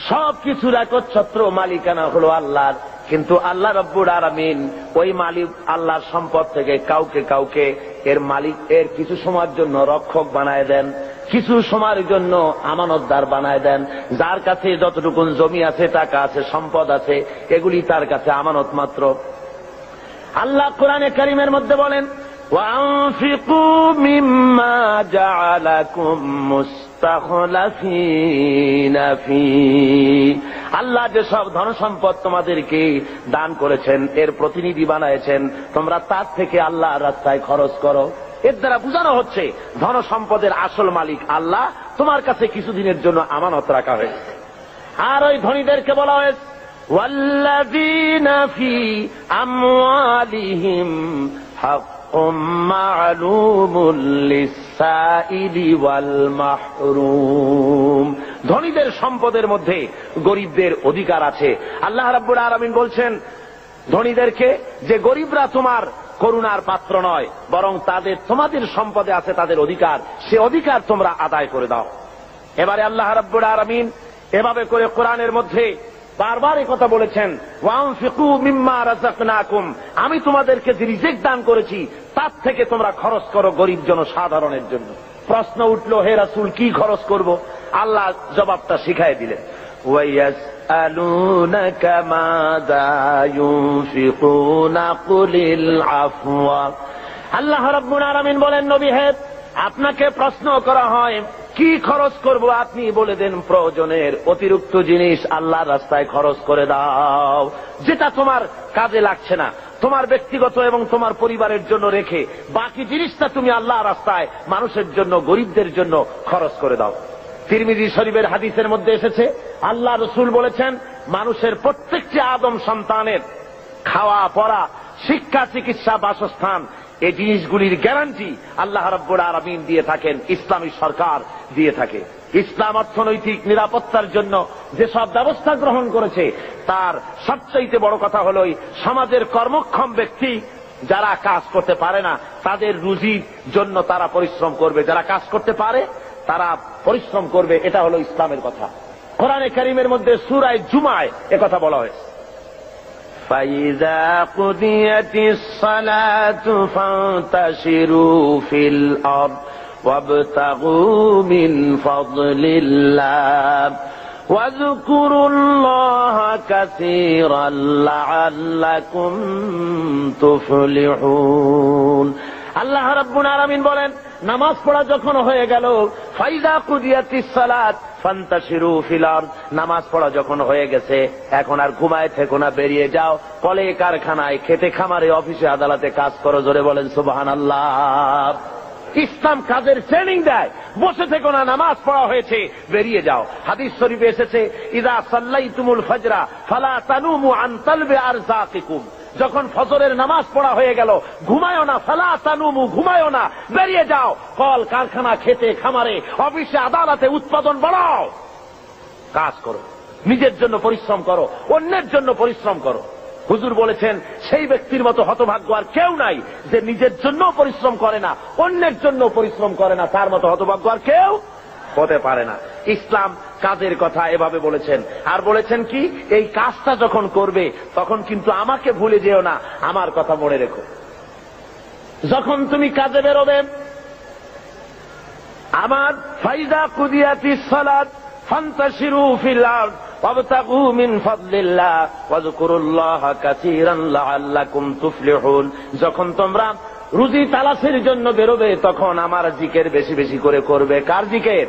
সবকিছুর একচ্ছত্র মালিকানা হলো আল্লাহর। কিন্তু আল্লাহ রব্বুল আলামিন ওই মালিক আল্লাহর সম্পদ থেকে কাউকে কাউকে এর মালিক এর কিছু সময়ের জন্য রক্ষক বানায় দেন, কিছু সময়ের জন্য আমানতদার বানায় দেন। যার কাছে যতটুকু জমি আছে, টাকা আছে, সম্পদ আছে, এগুলি তার কাছে আমানত মাত্র। আল্লাহ কোরআনে কারীমের মধ্যে বলেন, ওয়ানফিকু মিম্মা জাআলাকুম মুস্তাখলাফিনা ফি। আল্লাহ যে সব ধন সম্পদ তোমাদেরকে দান করেছেন, এর প্রতিনিধি বানাইছেন, তোমরা তার থেকে আল্লাহর রাস্তায় খরচ করো। এর দ্বারা বোঝানো হচ্ছে ধন সম্পদের আসল মালিক আল্লাহ, তোমার কাছে কিছুদিনের জন্য আমানত রাখা হয়েছে। আর ওই ধনীদেরকে বলা হয়েছে, ওয়াল্লাযীনা ফি আমওয়ালিহিম হাক্কুম মা'লুমুন লিস-সাইলি ওয়াল মাহরুম। ধনীদের সম্পদের মধ্যে গরিবদের অধিকার আছে। আল্লাহ রাব্বুল আলামিন বলছেন ধনীদেরকে যে গরিবরা তোমার করুণার পাত্র নয়, বরং তাদের তোমাদের সম্পদে আছে তাদের অধিকার, সে অধিকার তোমরা আদায় করে দাও। এবারে আল্লাহ রাব্বুল আলামিন এভাবে করে কোরআনের মধ্যে বারবার এই কথা বলেছেন, ওয়ানফিকু মিম্মা রাযাকনাকুম, আমি তোমাদেরকে যে রিজিক দান করেছি তার থেকে তোমরা খরচ করো গরিব জনসাধারণের জন্য। প্রশ্ন উঠলো, হে রাসূল কি খরচ করব? আল্লাহ জবাবটা শিখাই দিলেন, ওয়ায়াসআলুনাকা মাযা ইউনফিকুনা কুলিল আফওয়া। আল্লাহ রাব্বুল আলামিন বলেন, নবী হে, আপনাকে প্রশ্ন করা হয় কি খরচ করব, আপনি বলে দেন প্রয়োজনের অতিরিক্ত জিনিস আল্লাহর রাস্তায় খরচ করে দাও, যেটা তোমার কাজে লাগছে না, তোমার ব্যক্তিগত এবং তোমার পরিবারের জন্য রেখে বাকি জিনিসটা তুমি আল্লাহর রাস্তায় মানুষের জন্য, গরিবদের জন্য খরচ করে দাও। তিরমিজি শরীফের হাদিসের মধ্যে এসেছে, আল্লাহ রাসূল বলেছেন, মানুষের প্রত্যেকটি আদম সন্তানের খাওয়া পড়া, শিক্ষা, চিকিৎসা, বাসস্থান, এই জিনিসগুলির গ্যারান্টি আল্লাহ রাব্বুল আলামিন দিয়ে থাকেন, ইসলামী সরকার দিয়ে থাকে। ইসলাম অর্থনৈতিক নিরাপত্তার জন্য যেসব ব্যবস্থা গ্রহণ করেছে, তার সবচাইতে বড় কথা হলো সমাজের কর্মক্ষম ব্যক্তি যারা কাজ করতে পারে না তাদের রুজির জন্য তারা পরিশ্রম করবে, যারা কাজ করতে পারে তারা পরিশ্রম করবে। এটা হলো ইসলামের কথা। কোরআনে কারীমের মধ্যে সূরা জুমায় একথা বলা হয়েছে, فَإِذَا قُضِيَتِ الصَّلَاةُ فَانتَشِرُوا فِي الْأَرْضِ وَابْتَغُوا مِنْ فَضْلِ اللَّهِ وَاذْكُرُوا اللَّهَ كَثِيرًا لَعَلَّكُمْ تُفْلِحُونَ। আল্লাহ রাব্বুল আলামিন বলেন, নামাজ পড়া যখন হয়ে গেল, ফাইযা কুদিয়াতিস সালাত ফান্তাশিরু ফিল আরদ, নামাজ পড়া যখন হয়ে গেছে এখন আর ঘুমায় থেকো না, বেরিয়ে যাও, কলে কারখানায়, খেতে খামারে, অফিসে আদালতে কাজ করো। জোরে বলেন সুবহানাল্লাহ। ইসলাম কাজের ট্রেনিং দেয়, বসে থেকো না, নামাজ পড়া হয়েছে, বেরিয়ে যাও। হাদিস শরীফে এসেছে, ইযা সাল্লাইতুমুল ফাজরা ফালা তানুমু আন তালবি আরযাকিকুম, যখন ফজরের নামাজ পড়া হয়ে গেল ঘুমায়ও না, ফালা তানুমু, ঘুমায়ও না, বেরিয়ে যাও, কল কারখানা, খেতে খামারে, অফিসে আদালতে উৎপাদন বাড়াও, কাজ করো, নিজের জন্য পরিশ্রম করো, অন্যের জন্য পরিশ্রম করো। হুজুর বলেছেন, সেই ব্যক্তির মতো হতভাগ্য আর কেউ নাই যে নিজের জন্য পরিশ্রম করে না, অন্যের জন্য পরিশ্রম করে না, তার মতো হতভাগ্য আর কেউ হতে পারে না। ইসলাম কাজের কথা এভাবে বলেছেন, আর বলেছেন কি, এই কাজটা যখন করবে তখন কিন্তু আমাকে ভুলে যেও না, আমার কথা মনে রেখো। যখন তুমি কাজে বেরোবে, আমার ফাইযা কুদিয়াতিস সালাত ফান্তাশিরু ফিল আরদ ওয়াবতাগু মিন ফাদলিল্লাহ ওয়াযকুরুল্লাহা কাসীরান লাআল্লাকুম তুফলিহুন, যখন তোমরা রুজি তালাশের জন্য বেরোবে তখন আমার জিকির বেশি বেশি করে করবে। কার জিকির?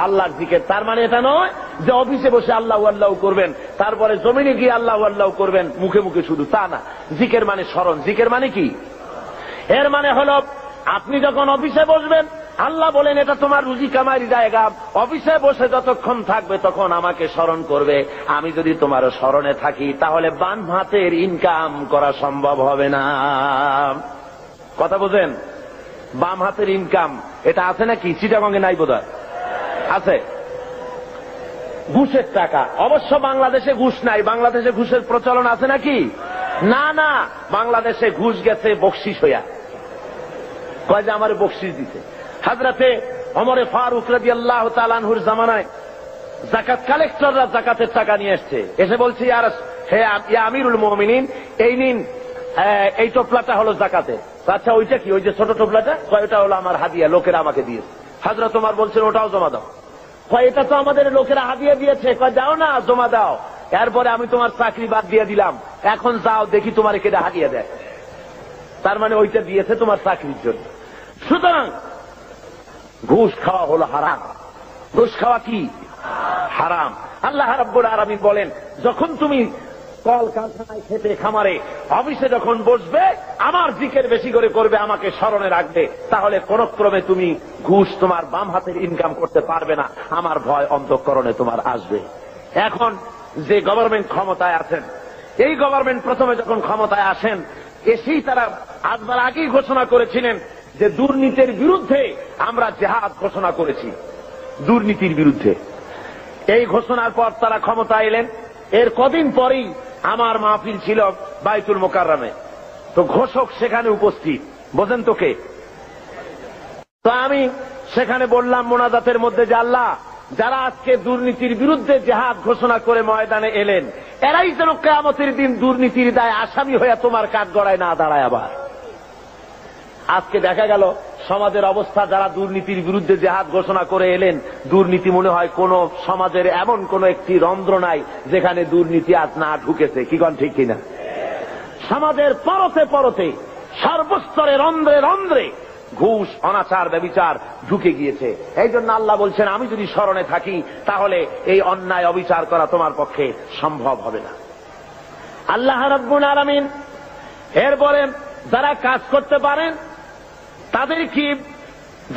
আল্লাহর জিকির। তার মানে এটা নয় যে অফিসে বসে আল্লাহু আল্লাহু করবেন, তারপরে জমিনে গিয়ে আল্লাহু আল্লাহু করবেন মুখে মুখে শুধু, তা না। জিকির মানে স্মরণ। জিকির মানে কি? এর মানে হলো আপনি যখন অফিসে বসবেন, আল্লাহ বলেন এটা তোমার রুজি কামাইয়ের জায়গা, অফিসে বসে যতক্ষণ থাকবে তখন আমাকে স্মরণ করবে। আমি যদি তোমার স্মরণে থাকি তাহলে বাম হাতের ইনকাম করা সম্ভব হবে না। কথা বোঝেন? বাম হাতের ইনকাম এটা আছে নাকি? চিটাগঙ্গে নাই বোধহয়, আছে। ঘুষের টাকা, অবশ্য বাংলাদেশে ঘুষ নাই, বাংলাদেশে ঘুষের প্রচলন আছে নাকি? না না, বাংলাদেশে ঘুষ গেছে বকশিস হইয়া, কয় যে আমার বকশিস দিতে। হযরতে ওমর ফারুক রাদিয়াল্লাহু তাআলা আনহুর জামানায় জাকাত কালেক্টররা জাকাতের টাকা নিয়ে এসছে, এসে বলছে হে আমিরুল মুমিনিন, এই নিন, এই টোপলাটা হলো জাকাতে। আচ্ছা ওইটা কি? ওই যে ছোট টোপলাটা? ওইটা হলো আমার হাদিয়া, লোকেরা আমাকে দিয়েছে। হযরত ওমর বলছেন ওটাও জমা দাও। এটা তো আমাদের লোকেরা হাদিয়া দিয়েছে। যাও না, জমা দাও। এরপরে আমি তোমার চাকরি বাদ দিয়ে দিলাম, এখন যাও দেখি তোমার কেটে হাদিয়া দেয়। তার মানে ওইটা দিয়েছে তোমার চাকরির জন্য। সুতরাং ঘুষ খাওয়া হলো হারাম। ঘুষ খাওয়া কি? হারাম। আল্লাহ রাব্বুল আলামিন বলেন, যখন তুমি কলকারখানায়, খেতে খামারে, অফিসে যখন বসবে, আমার জিকির বেশি করে করবে, আমাকে স্মরণে রাখবে, তাহলে কোন ক্রমে তুমি ঘুষ তোমার বাম হাতের ইনকাম করতে পারবে না। আমার ভয় অন্তঃকরণে তোমার আসবে। এখন যে গভর্নমেন্ট ক্ষমতায় আছেন, এই গভর্নমেন্ট প্রথমে যখন ক্ষমতায় আসেন, এসেই তারা আসবার আগেই ঘোষণা করেছিলেন যে দুর্নীতির বিরুদ্ধে আমরা জিহাদ ঘোষণা করেছি, দুর্নীতির বিরুদ্ধে। এই ঘোষণার পর তারা ক্ষমতায় এলেন। এর কদিন পরেই আমার মাহফিল ছিল বাইতুল মোকাররমে। তো ঘোষক সেখানে উপস্থিত, বোঝেন তো কে? তো আমি সেখানে বললাম মোনাজাতের মধ্যে যে আল্লাহ, যারা আজকে দুর্নীতির বিরুদ্ধে জিহাদ ঘোষণা করে ময়দানে এলেন, এরাই যেন কিয়ামতের দিন দুর্নীতির দায়ে আসামি হয়ে তোমার কাঠগড়ায় না দাঁড়ায়। আবার আজকে দেখা গেল সমাজের অবস্থা, যারা দুর্নীতির বিরুদ্ধে জিহাদ ঘোষণা করে এলেন, দুর্নীতি মনে হয় কোন সমাজের এমন কোন একটি রন্ধ্র নাই যেখানে দুর্নীতি আজ না ঢুকেছে। কি কোন ঠিক কিনা? সমাজের পরতে পরতে, সর্বস্তরে, রন্ধ্রে রন্ধ্রে ঘুষ, অনাচার, ব্যভিচার ঢুকে গিয়েছে। এই জন্য আল্লাহ বলছেন, আমি যদি স্মরণে থাকি তাহলে এই অন্যায় অবিচার করা তোমার পক্ষে সম্ভব হবে না। আল্লাহ রাব্বুল আলামিন এরপরে যারা কাজ করতে পারেন তাদের কি,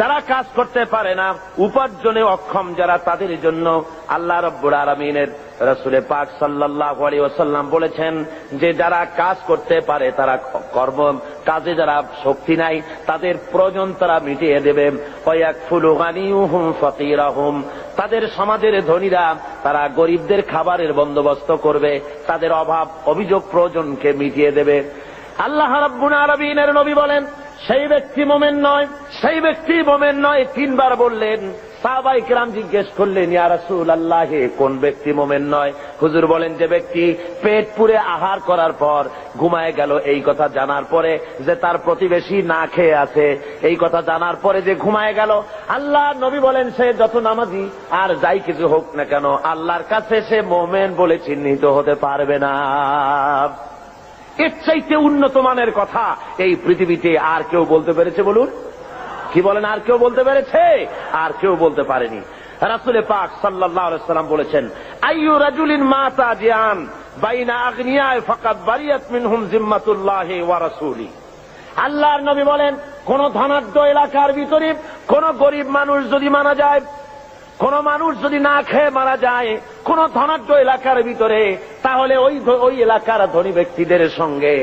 যারা কাজ করতে পারে না, উপার্জনে অক্ষম যারা, তাদের জন্য আল্লাহ রাব্বুল আলামিনের রাসূল পাক সাল্লাল্লাহু আলাইহি ওয়াসাল্লাম বলেছেন যে যারা কাজ করতে পারে, তারা কর্ম কাজে যারা শক্তি নাই, তাদের প্রয়োজন তারা মিটিয়ে দেবে। ওয়ায়াকফুলু গানিয়ুহুম ফাকিরাহুম, তাদের সমাজের ধনীরা তারা গরিবদের খাবারের বন্দোবস্ত করবে, তাদের অভাব অভিযোগ প্রয়োজনকে মিটিয়ে দেবে। আল্লাহ রাব্বুল আলামিনের নবী বলেন, সেই ব্যক্তি মুমিন নয়, সেই ব্যক্তি মুমিন নয়। তিনবার বললেন। সাহাবায়ে কেরাম জিজ্ঞেস করলেন, ইয়া রাসূলুল্লাহ, কোন ব্যক্তি মুমিন নয়? হুজুর বলেন, যে ব্যক্তি পেট পুরে আহার করার পর ঘুমায় গেল, এই কথা জানার পরে যে তার প্রতিবেশী না খেয়ে আছে, এই কথা জানার পরে যে ঘুমায় গেল। আল্লাহ নবী বলেন, সে যত নামাজি আর যাই কিছু হোক না কেন, আল্লাহর কাছে সে মুমিন বলে চিহ্নিত হতে পারবে না। এর চাইতে উন্নত মানের কথা এই পৃথিবীতে আর কেউ বলতে পেরেছে? বলুন, কি বলেন? আর কেউ বলতে পেরেছে? আর কেউ বলতে পারেনি। রাসূল পাক সাল্লাল্লাহু আলাইহি ওয়াসাল্লাম বলেছেন, আইয়ু রাজুলিন মাতা জিয়ান বাইনা আগনিয়া ফাকাদ বারিয়াত মিনহুম জিম্মাতুল্লাহি ওয়া রাসূলি। আল্লাহর নবী বলেন, কোন ধনাঢ্য এলাকার ভিতরে কোন গরিব মানুষ যদি মারা যায়, কোন মানুষ যদি না খেয়ে মারা যায় কোন ধনাঢ্য এলাকার ভিতরে, তাহলে ওই এলাকার ধনী ব্যক্তিদের সঙ্গে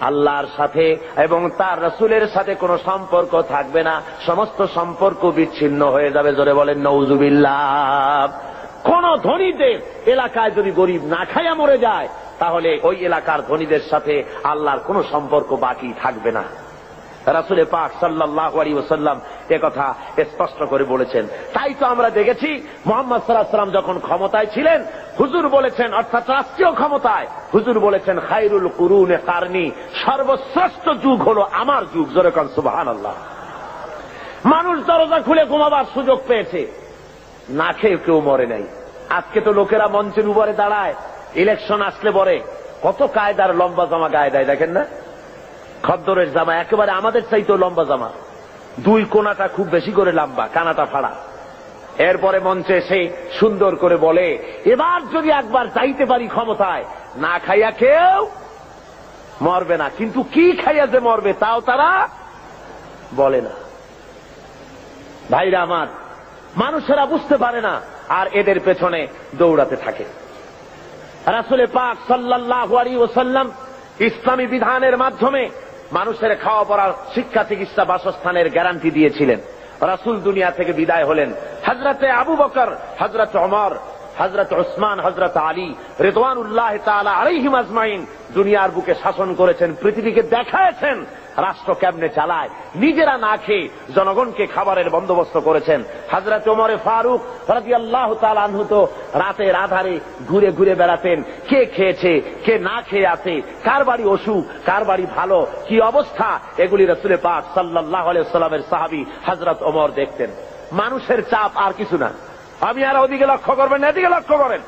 আল্লাহর সাথে এবং তার রাসূলের সাথে কোনো সম্পর্ক থাকবে না, সমস্ত সম্পর্ক বিচ্ছিন্ন হয়ে যাবে। জোরে বলেন নাউযুবিল্লাহ। কোন ধনীদের এলাকায় যদি গরিব না খাইয়া মরে যায়, তাহলে ওই এলাকার ধনীদের সাথে আল্লাহর কোনো সম্পর্ক বাকি থাকবে না। রাসূল পাক সাল্লাল্লাহু আলাইহি ওয়াসাল্লাম একথা স্পষ্ট করে বলেছেন। তাই তো আমরা দেখেছি মুহাম্মদ সাল্লাল্লাহু আলাইহি ওয়াসাল্লাম যখন ক্ষমতায় ছিলেন, হুজুর বলেছেন, অর্থাৎ রাষ্ট্রীয় ক্ষমতায়, হুজুর বলেছেন, খায়রুল কুরুনে কারনি, সর্বশ্রেষ্ঠ যুগ হলো আমার যুগ। জোরে কোন সুবহানাল্লাহ। মানুষ দরজা খুলে ঘুমাবার সুযোগ পেয়েছে, না খেয়ে কেউ মরে নাই। আজকে তো লোকেরা মঞ্চের উপরে দাঁড়ায়, ইলেকশন আসলে পরে কত কায়দার লম্বা জামা গায়ে দেয়, দেখেন না? খদ্দরের জামা, একেবারে আমাদের চাইতেও লম্বা জামা, দুই কোনাটা খুব বেশি করে লম্বা, কানাটা ফাড়া। এরপরে মঞ্চে এসে সুন্দর করে বলে, এবার যদি একবার যাইতে পারি ক্ষমতায়, না খাইয়া কেউ মরবে না। কিন্তু কি খাইয়া যে মরবে তাও তারা বলে না। ভাইরা আমার, মানুষেরা বুঝতে পারে না, আর এদের পেছনে দৌড়াতে থাকে। রাসূল পাক সাল্লাল্লাহু আলাইহি ওয়াসাল্লাম ইসলামী বিধানের মাধ্যমে মানুষের খাওয়া পড়ার, শিক্ষা, চিকিৎসা, বাসস্থানের গ্যারান্টি দিয়েছিলেন। রাসূল দুনিয়া থেকে বিদায় হলেন। হযরতে আবু বকর, হযরতে ওমর হযরত উসমান, হযরত আলী রিদওয়ানুল্লাহ তাআলা আলাইহিম আজমাইন দুনিয়ার বুকে শাসন করেছেন, পৃথিবীকে দেখায়েছেন রাষ্ট্র কেমনে চালায়, নিজেরা না খেয়ে জনগণকে খাবারের বন্দোবস্ত করেছেন। হযরত ওমর ফারুক রাদিয়াল্লাহু তাআলা আনহু তো রাতের আধারে ঘুরে ঘুরে বেড়াতেন, কে খেয়েছে কে না খেয়ে আছে, কার বাড়ি অসুখ কার বাড়ি ভালো, কি অবস্থা, এগুলি রাসূল পাক সাল্লাল্লাহু আলাইহি ওয়াসাল্লামের সাহাবী হযরত ওমর দেখতেন। মানুষের চাপ আর কিছু না। আমি আর ওদিকে লক্ষ্য করবেন না, এদিকে লক্ষ্য করেন।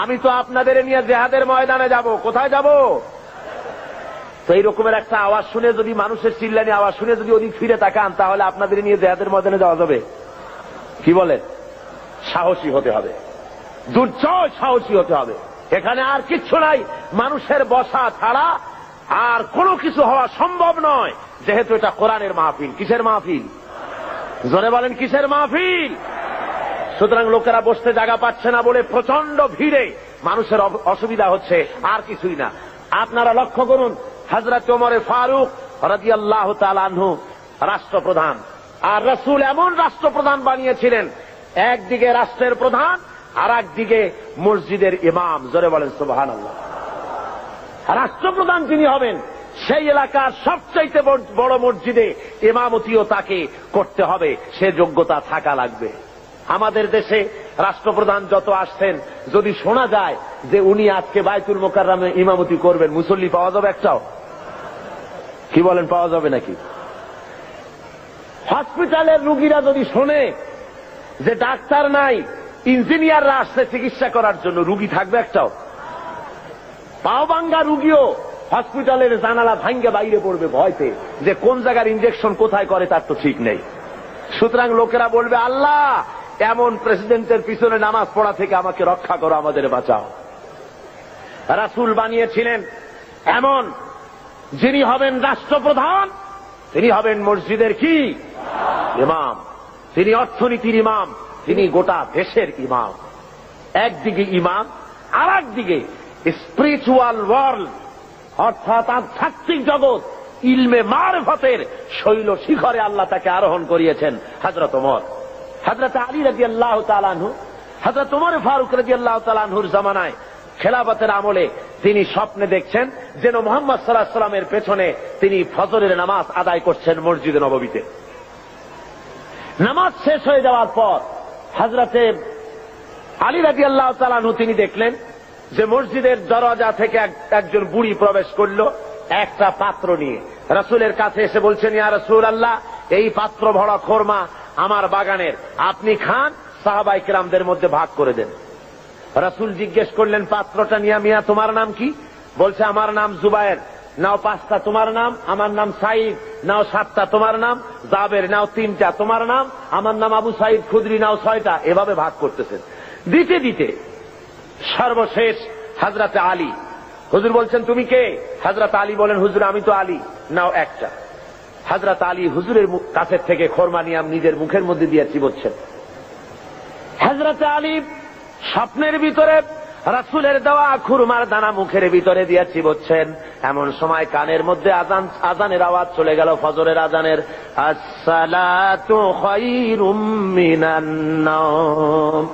আমি তো আপনাদের নিয়ে জিহাদের ময়দানে যাব। কোথায় যাব? তো এই রকমের একটা আওয়াজ শুনে, যদি মানুষের চিল্লানি আওয়াজ শুনে যদি ওদিক ফিরে তাকান, তাহলে আপনাদের নিয়ে জিহাদের ময়দানে যাওয়া যাবে? কি বলেন? সাহসী হতে হবে, দুর্জয় সাহসী হতে হবে। এখানে আর কিচ্ছু নাই, মানুষের বসা ছাড়া আর কোনো কিছু হওয়া সম্ভব নয়, যেহেতু এটা কোরআনের মাহফিল। কিসের মাহফিল? জোরে বলেন, কিসের মাহফিল? সুতরাং লোকেরা বসতে জায়গা পাচ্ছে না বলে প্রচন্ড ভিড়ে মানুষের অসুবিধা হচ্ছে, আর কিছুই না। আপনারা লক্ষ্য করুন, হযরত ওমর ফারুক রাদিয়াল্লাহু তাআলা আনহু রাষ্ট্রপ্রধান, আর রাসূল এমন রাষ্ট্রপ্রধান বানিয়েছিলেন, একদিকে রাষ্ট্রের প্রধান আর একদিকে মসজিদের ইমাম। জোরে বলেন সুবহানাল্লাহ। রাষ্ট্রপ্রধান যিনি হবেন, সেই এলাকার সবচাইতে বড় মসজিদে ইমামতিও তাকে করতে হবে, সে যোগ্যতা থাকা লাগবে। আমাদের দেশে রাষ্ট্রপ্রধান যত আসছেন, যদি শোনা যায় যে উনি আজকে বাইতুল মোকাররমে ইমামতি করবেন, মুসল্লি পাওয়া যাবে একটাও? কি বলেন, পাওয়া যাবে নাকি? হসপিটালের রুগীরা যদি শোনে যে ডাক্তার নাই, ইঞ্জিনিয়াররা আসছে চিকিৎসা করার জন্য, রুগী থাকবে একটাও? পাও ভাঙ্গা রুগীও হসপিটালের জানালা ভাঙ্গে বাইরে পড়বে ভয়তে, যে কোন জায়গার ইঞ্জেকশন কোথায় করে তার তো ঠিক নেই। সুতরাং লোকেরা বলবে, আল্লাহ এমন প্রেসিডেন্টের পিছনে নামাজ পড়া থেকে আমাকে রক্ষা করো, আমাদের বাঁচাও। রাসূল বানিয়েছিলেন এমন, যিনি হবেন রাষ্ট্রপ্রধান, তিনি হবেন মসজিদের কি ইমাম, তিনি অর্থনীতির ইমাম, তিনি গোটা দেশের ইমাম। একদিকে ইমাম, আর একদিকে স্পিরিচুয়াল ওয়ার্ল্ড, অর্থাৎ আধ্যাত্মিক জগৎ, ইলমে মারফতের শৈল শিখরে আল্লাহ তাকে আরোহণ করিয়েছেন হযরত ওমর। হযরত আলী রাদিয়াল্লাহু তাআলা আনহু, হযরত ওমর ফারুক রাদিয়াল্লাহু তাআলা আনহুর জামানায় খেলাফতের আমলে তিনি স্বপ্নে দেখছেন যেন মুহাম্মদ সাল্লাল্লাহু আলাইহি ওয়াসাল্লামের পেছনে তিনি ফজরের নামাজ আদায় করছেন মসজিদে নববীতে। নামাজ শেষ হয়ে যাওয়ার পর হযরতে আলী রাদিয়াল্লাহু তাআলা আনহু তিনি দেখলেন যে মসজিদের দরজা থেকে একজন বুড়ি প্রবেশ করল একটা পাত্র নিয়ে। রাসূলের কাছে এসে বলছেন, ইয়া রাসূলুল্লাহ, এই পাত্র ভরা খোরমা আমার বাগানের, আপনি খান, সাহাবায়ে কেরামদের মধ্যে ভাগ করে দেন। রাসূল জিজ্ঞেস করলেন, পাত্রটা নিয়ে, মিয়া তোমার নাম কি? বলছে, আমার নাম জুবায়ের। নাও 5টা, তোমার নাম? আমার নাম সাঈদ। নাও 7টা, তোমার নাম? জাবের। নাও 3টা, তোমার নাম? আমার নাম আবু সাঈদ খুদরি। নাও 6টা। এভাবে ভাগ করতেছেন। দিতে দিতে সর্বশেষ হযরতে আলী, হুজুর বলছেন তুমি কে? হযরত আলী বলেন, হুজুর আমি তো আলী। নাও 1টা। হযরত আলী হুজুরের কাছের থেকে খোরমা নিয়ে নিজের মুখের মধ্যে দিয়ে চিবোচ্ছেন। হযরত আলী স্বপ্নের ভিতরে রাসূলের দেওয়া খুরমার দানা মুখের ভিতরে দিয়ে চিবোচ্ছেন। এমন সময় কানের মধ্যে আজানের আওয়াজ চলে গেল, ফজরের আজানের, আসসালাতু খায়রুম মিনান নাওম।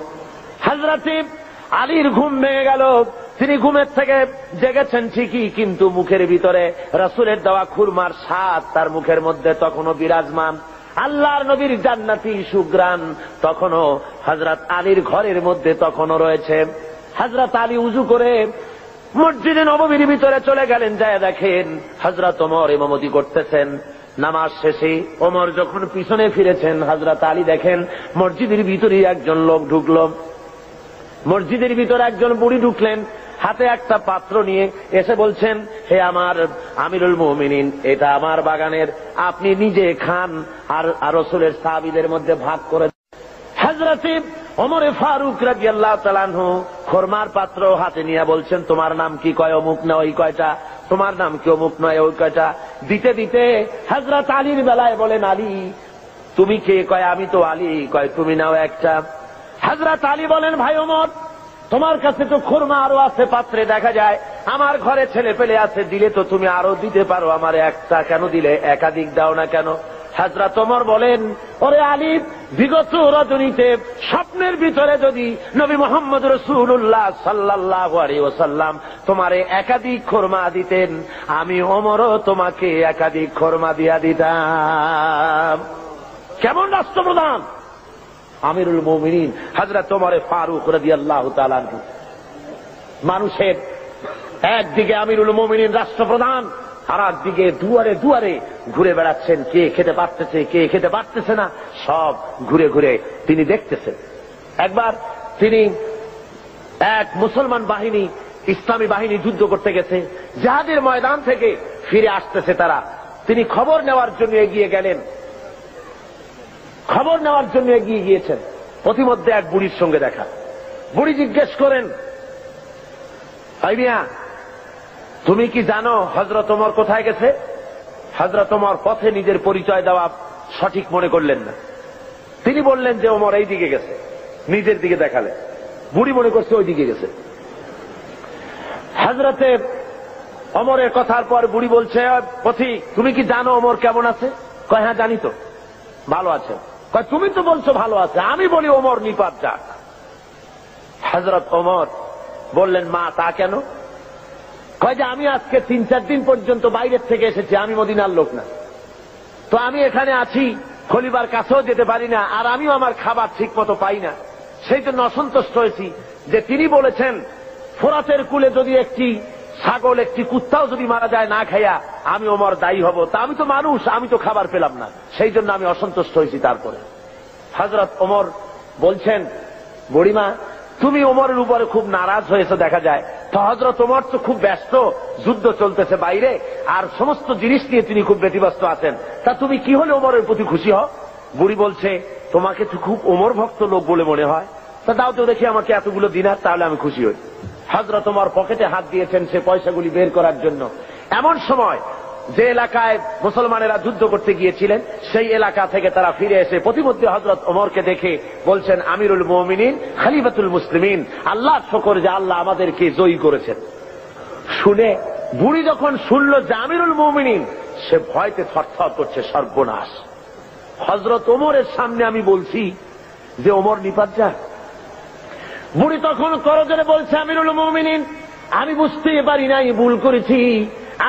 হযরত আলীর ঘুম ভেঙে গেল। তিনি ঘুমের থেকে জেগেছেন ঠিকই, কিন্তু মুখের ভিতরে রাসূলের দেওয়া খুরমার স্বাদ তার মুখের মধ্যে তখনও বিরাজমান। আল্লাহর নবীর জান্নাতি সুগ্রাণ তখনও হযরত আলীর ঘরের মধ্যে তখনও রয়েছে। হযরত আলী উযু করে মসজিদে নববীর ভিতরে চলে গেলেন, যায় দেখেন হযরত ওমর ইমামতি করতেছেন। নামাজ শেষে ওমর যখন পিছনে ফিরেছেন, হযরত আলী দেখেন মসজিদের ভিতরে একজন লোক ঢুকল। মসজিদের ভিতরে একজন বুড়ি ঢুকলেন, হাতে একটা পাত্র নিয়ে এসে বলছেন, হে আমার আমিরুল মুমিনিন, এটা আমার বাগানের, আপনি নিজে খান আর রাসূলের সাহাবীদের মধ্যে ভাগ করে। হযরত ওমর ফারুক রাদিয়াল্লাহু তাআলা আনহু খোরমার পাত্র হাতে নিয়ে বলছেন, তোমার নাম কি? কয় অমুক না ওই কয়টা। তোমার নাম কি? অমুক নয় ওই কয়টা। দিতে দিতে হযরত আলীর বেলায় বলেন, আলী তুমি কে? কয় আমি তো আলী। কয় তুমি নাও 1টা। হযরত আলী বলেন, ভাই ওমর, তোমার কাছে তো খুরমা আরো আছে পাত্রে দেখা যায়, আমার ঘরে ছেলে পেলে আছে, দিলে তো তুমি আরো দিতে পারো, আমার 1টা কেন দিলে? একাধিক দাও না কেন? হযরত ওমর বলেন, ওরে আলী, বিগত রজনীতে স্বপ্নের ভিতরে যদি নবী মুহাম্মদ রাসূলুল্লাহ সাল্লাল্লাহু আলাইহি ওয়াসাল্লাম তোমারে একাধিক খোরমা দিতেন, আমি ওমরও তোমাকে একাধিক খোরমা দিয়া দিতাম। কেমন রাষ্ট্রপ্রধান! আমিরুল মুমিনিন হযরত ওমর ফারুক রাদিয়াল্লাহু তাআলা আনহু। মানুষের একদিকে আমিরুল মুমিনিন রাষ্ট্রপ্রধান, আর একদিকে দুয়ারে দুয়ারে ঘুরে বেড়াচ্ছেন, কে খেতে পারতেছে কে খেতে পারতেছে না, সব ঘুরে ঘুরে তিনি দেখতেছেন। একবার তিনি এক মুসলমান বাহিনী, ইসলামী বাহিনী যুদ্ধ করতে গেছে, জিহাদের ময়দান থেকে ফিরে আসতেছে তারা। তিনি খবর নেওয়ার জন্য এগিয়ে গেলেন, খবর নেওয়ার জন্য এগিয়ে গিয়েছেন। প্রতিমধ্যে এক বুড়ির সঙ্গে দেখা। বুড়ি জিজ্ঞেস করেন, ভাই মিয়া, তুমি কি জানো হযরত ওমর কোথায় গেছে? হযরত ওমর পথে নিজের পরিচয় দেওয়া সঠিক মনে করলেন না। তিনি বললেন যে ওমর এই দিকে গেছে, নিজের দিকে দেখালেন। বুড়ি মনে করছে ওই দিকে গেছে। হযরতে ওমরের কথার পর বুড়ি বলছে, পথিক তুমি কি জানো ওমর কেমন আছে? কয় হ্যাঁ জানি তো, ভালো আছে। কয় তুমি তো বলছো ভালো আছে, আমি বলি ওমর নিপাত যাক। হযরত ওমর বললেন, মা তা কেন? কয় যে আমি আজকে 3-4 দিন পর্যন্ত বাইরের থেকে এসেছি, আমি মদিনার লোক না, তো আমি এখানে আছি, খলিফার কাছেও যেতে পারি না, আর আমিও আমার খাবার ঠিক মতো পাই না। সেই জন্য অসন্তুষ্ট হয়েছি যে তিনি বলেছেন ফোরাতের কূলে যদি একটি ছাগল একটি কুত্তাও যদি মারা যায় না খাইয়া, আমি ওমর দায়ী হব। তা আমি তো মানুষ, আমি তো খাবার পেলাম না, সেই জন্য আমি অসন্তুষ্ট হয়েছি। তারপরে হযরত ওমর বলছেন, বুড়িমা তুমি ওমরের উপরে খুব নারাজ হয়েছে দেখা যায়। তো হযরত ওমর তো খুব ব্যস্ত, যুদ্ধ চলতেছে বাইরে, আর সমস্ত জিনিস নিয়ে তিনি খুব ব্যতিব্যস্ত আছেন, তা তুমি কি হলে ওমরের প্রতি খুশি হও? বুড়ি বলছে, তোমাকে তো খুব ওমর ভক্ত লোক বলে মনে হয়, তা দাও তো দেখি আমাকে এতগুলো দিনার, তাহলে আমি খুশি হই। হযরত ওমর পকেটে হাত দিয়েছেন সে পয়সাগুলি বের করার জন্য। এমন সময় যে এলাকায় মুসলমানেরা যুদ্ধ করতে গিয়েছিলেন, সেই এলাকা থেকে তারা ফিরে এসে প্রতিমধ্যে হযরত ওমরকে দেখে বলছেন, আমিরুল মুমিনিন খলিফাতুল মুসলিমিন, আল্লাহ শুকর যে আল্লাহ আমাদেরকে জয়ী করেছেন। শুনে বুড়ি যখন শুনল যে আমিরুল মুমিনিন, সে ভয়তে থরথর করছে, সর্বনাশ, হযরত ওমরের সামনে আমি বলছি যে ওমর নিপাত যাক। বুড়ি তখন করজোরে বলছে, আমিরুল মুমিনিন আমি বুঝতে পারি নাই, ভুল করেছি,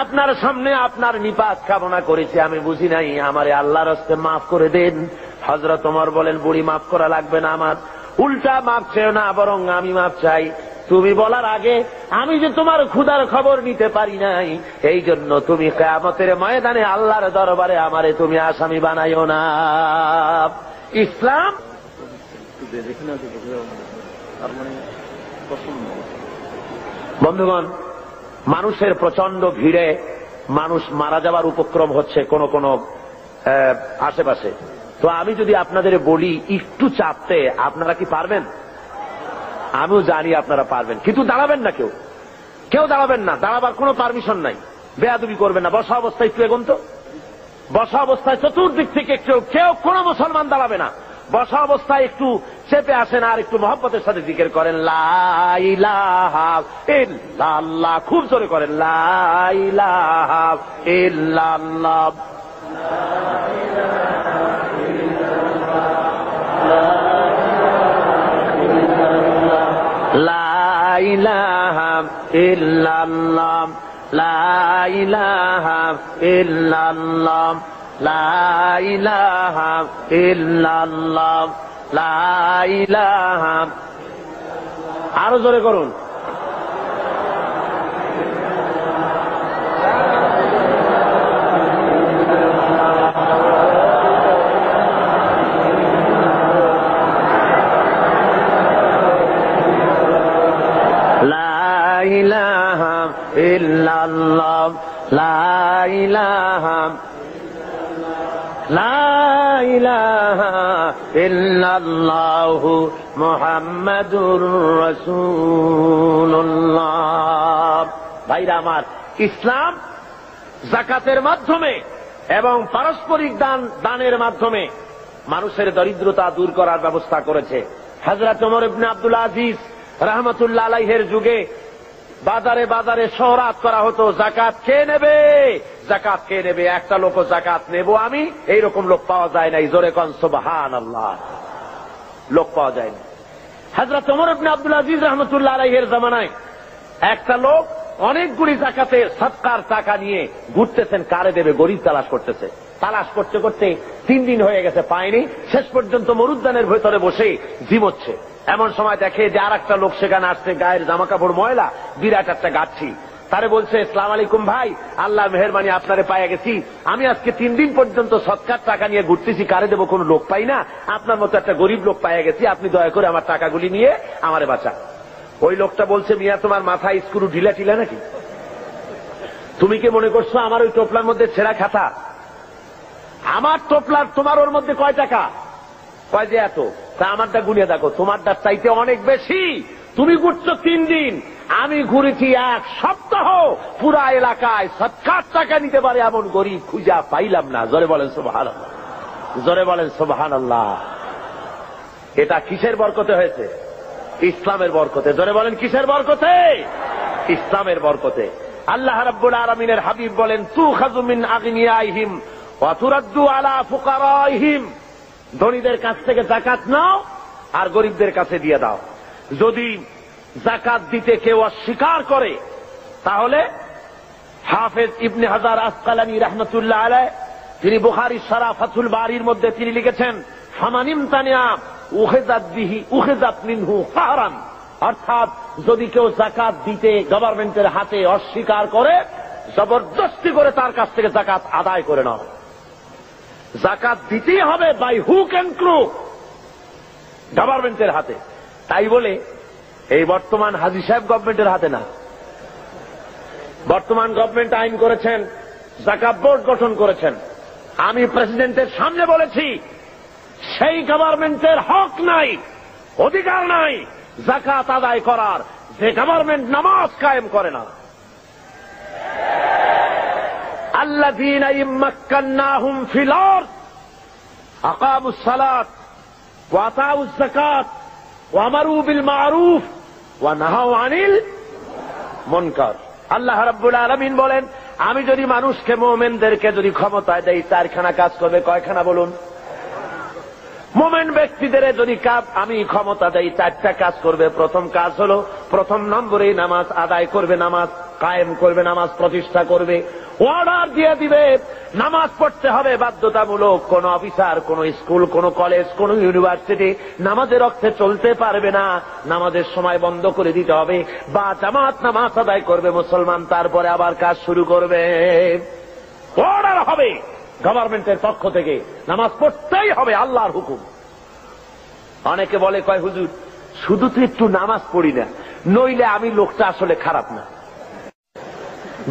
আপনার সামনে আপনার নিপাত কামনা করেছি, আমি বুঝি নাই, আমারে আল্লাহর রাস্তে মাফ করে দেন। হযরত ওমর বলেন, বুড়ি মাফ করা লাগবে না, আমার উল্টা মাফ চেও না, বরং আমি মাফ চাই। তুমি বলার আগে আমি যে তোমার ক্ষুধার খবর নিতে পারি নাই, এই জন্য তুমি কিয়ামতের ময়দানে আল্লাহর দরবারে আমারে তুমি আসামি বানাইও না। ইসলাম বন্ধুগণ, মানুষের প্রচন্ড ভিড়ে মানুষ মারা যাওয়ার উপক্রম হচ্ছে কোন কোন আশেপাশে। তো আমি যদি আপনাদের বলি একটু চাপতে, আপনারা কি পারবেন? আমিও জানি আপনারা পারবেন, কিন্তু দাঁড়াবেন না, কেউ দাঁড়াবেন না, দাঁড়াবার কোনো পারমিশন নাই, বেয়াদবি করবেন না। বসা অবস্থায় একটু এগোন তো, বসা অবস্থায় চতুর্দিক থেকে কেউ কোনো মুসলমান দাঁড়াবে না। বসা অবস্থায় একটু চেপে আসেন আর একটু মহব্বতের সাথে জিকির করেন, লা ইলাহা ইল্লাল্লাহ, খুব জোরে করেন, লা ইলাহা ইল্লাল্লাহ, লা ইলাহা ইল্লাল্লাহ, লা ইলাহা ইল্লাল্লাহ, লা ইলাহা ইল্লাল্লাহ, লা ইলাহা। আরো জোরে করুন, লা ইলাহা ইল্লাল্লাহ, লা ইলাহা, লা ইলাহা ইল্লাল্লাহু মুহাম্মাদুর রাসূলুল্লাহ। ভাইরা আমার, ইসলাম যাকাতের মাধ্যমে এবং পারস্পরিক দানের মাধ্যমে মানুষের দরিদ্রতা দূর করার ব্যবস্থা করেছে। হযরত ওমর ইবনে আব্দুল আজিজ রাহমাতুল্লাহ আলাইহির যুগে বাজারে বাজারে শহরাত করা হতো, যাকাত কে নেবে, যাকাত কে নেবে, একটা লোক যাকাত নেব আমি, এইরকম লোক পাওয়া যায় নাই। জোরে কোন সুবহানাল্লাহ। লোক পাওয়া যায়নি। হযরত ওমর ইবনে আব্দুল আজিজ রাহমাতুল্লাহ আলাইহির জামানায় একটা লোক অনেকগুলি যাকাতের সদকার টাকা নিয়ে ঘুরতেছেন, কারে দেবে গরিব তালাশ করতেছে। তালাশ করতে করতে 3 দিন হয়ে গেছে, পায়নি। শেষ পর্যন্ত মরুদ্যানের ভেতরে বসে ঝিমোচ্ছে। এমন সময় দেখে যে আর একটা লোক সেখানে আসছে, গায়ের জামা কাপড় ময়লা, বিরাট একটা গাচ্ছি। তারে বলছে, আসসালামু আলাইকুম ভাই, আল্লাহ মেহেরবানি আপনারে পাইয়া গেছি। আমি আজকে 3 দিন পর্যন্ত সদকার টাকা নিয়ে ঘুরতেছি, কারে দেবো কোনো লোক পাই না। আপনার মতো একটা গরিব লোক পাইয়া গেছি, আপনি দয়া করে আমার টাকাগুলি নিয়ে আমারে বাঁচান। ওই লোকটা বলছে, মিয়া তোমার মাথায় স্ক্রু ঢিলা টিলা নাকি? তুমি কি মনে করছো আমার ওই টোপলার মধ্যে ছেঁড়া খাতা? আমার টোপলার তোমার ওর মধ্যে কয় টাকা? কয় যে এত। তা আমারটা গুনিয়ে দেখো, তোমারটা চাইতে অনেক বেশি। তুমি ঘুরছো 3 দিন, আমি ঘুরেছি 1 সপ্তাহ। পুরা এলাকায় সদকার টাকা নিতে পারে এমন গরিব খুঁজা পাইলাম না। জোরে বলেন সুবহানাল্লাহ, জোরে বলেন সুবহানাল্লাহ। এটা কিসের বরকতে হয়েছে? ইসলামের বরকতে। জোরে বলেন কিসের বরকতে? ইসলামের বরকতে। আল্লাহ রাব্বুল আলামিনের হাবিব বলেন, তুখাযু মিন আগনিয়াইহিম ওয়া তুরাদ্দু আলা ফুকারাইহিম। ধনীদের কাছ থেকে যাকাত নাও আর গরিবদের কাছে দিয়ে দাও। যদি যাকাত দিতে কেউ অস্বীকার করে, তাহলে হাফেজ ইবনে হাজার আসকালানী রাহমাতুল্লাহ আলাইহি তিনি বুখারীর শারহ ফাথুল বারীর মধ্যে তিনি লিখেছেন, ফামানিম তানিয়া উখিযাত বিহি উখিযাত মিনহু কাহরান। অর্থাৎ যদি কেউ যাকাত দিতে গভর্নমেন্টের হাতে অস্বীকার করে, জবরদস্তি করে তার কাছ থেকে যাকাত আদায় করে নাও। যাকাত দিতেই হবে বাই হুক এন্ড ক্রুক, গভর্নমেন্টের হাতে। তাই বলে এই বর্তমান হাজী সাহেব গভর্নমেন্টের হাতে না। বর্তমান গভর্নমেন্ট আইন করেছেন, যাকাত বোর্ড গঠন করেছেন। আমি প্রেসিডেন্টের সামনে বলেছি, সেই গভর্নমেন্টের হক নাই, অধিকার নাই যাকাত আদায় করার, যে গভর্নমেন্ট নামাজ কায়েম করে না। আল্লাযীনা ইম্মাক্কান্নাহুম ফিল আরদ আকামুস সালাত ওয়া আতাউজ যাকাত ওয়া আমারু বিল মা'রুফ ওয়া নাহাউ আনিল মুনকার। আল্লাহ রাব্বুল আলামিন বলেন, আমি যদি মানুষকে, মুমিনদেরকে যদি ক্ষমতায় দেই, 4খানা কাজ করবে। কয়খানা বলুন? মুমিন ব্যক্তিদের যদি আমি ক্ষমতা দেই, 4টা কাজ করবে। প্রথম কাজ হলো, প্রথম নম্বরে নামাজ আদায় করবে, নামাজ কায়েম করবে, নামাজ প্রতিষ্ঠা করবে। অর্ডার দিয়ে দিবে নামাজ পড়তে হবে বাধ্যতামূলক। কোন অফিসার, কোন স্কুল, কোন কলেজ, কোন ইউনিভার্সিটি নামাজের অর্থে চলতে পারবে না। নামাজের সময় বন্ধ করে দিতে হবে, বা জামাত নামাজ আদায় করবে মুসলমান, তারপরে আবার কাজ শুরু করবে। অর্ডার হবে গভর্নমেন্টের পক্ষ থেকে, নামাজ পড়তেই হবে, আল্লাহর হুকুম। অনেকে বলে, কয় হুজুর শুধু তো একটু নামাজ পড়ি না, নইলে আমি লোকটা আসলে খারাপ না।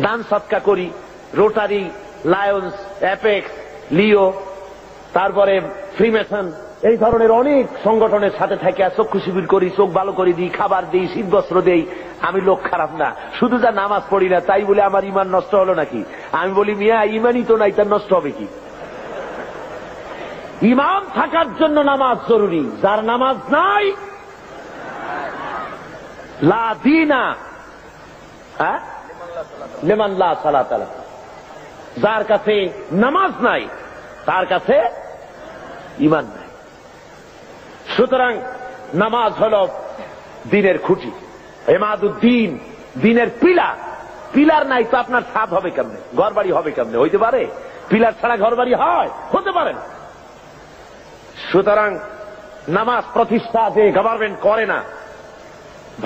দান সৎকা করি, রোটারি, লায়ন্স, অ্যাপেক্স, লিও, তারপরে ফ্রিমেসন, এই ধরনের অনেক সংগঠনের সাথে থাকে, চক্ষু শিবির করি, চোখ ভালো করে দিই, খাবার দিই, শীতবস্ত্র দেই। আমি লোক খারাপ না, শুধু যা নামাজ পড়ি না তাই বলে আমার ইমান নষ্ট হলো নাকি? আমি বলি, মিয়া ইমানই তো নাই, তার নষ্ট হবে কি? ইমান থাকার জন্য নামাজ জরুরি। যার নামাজ নাই, লা দীনা লিমান লা সালাত লাহু। যার কাছে নামাজ নাই, তার কাছে ইমান নাই। সুতরাং নামাজ হল দিনের খুঁটি, ইমাদুদ্দিন, দিনের পিলার। পিলার নাই তো আপনার ছাদ হবে কেমনে, ঘর বাড়ি হবে কেমনে? হইতে পারে? পিলার ছাড়া ঘর বাড়ি হয়? হতে পারে না। সুতরাং নামাজ প্রতিষ্ঠা যে গভর্নমেন্ট করে না,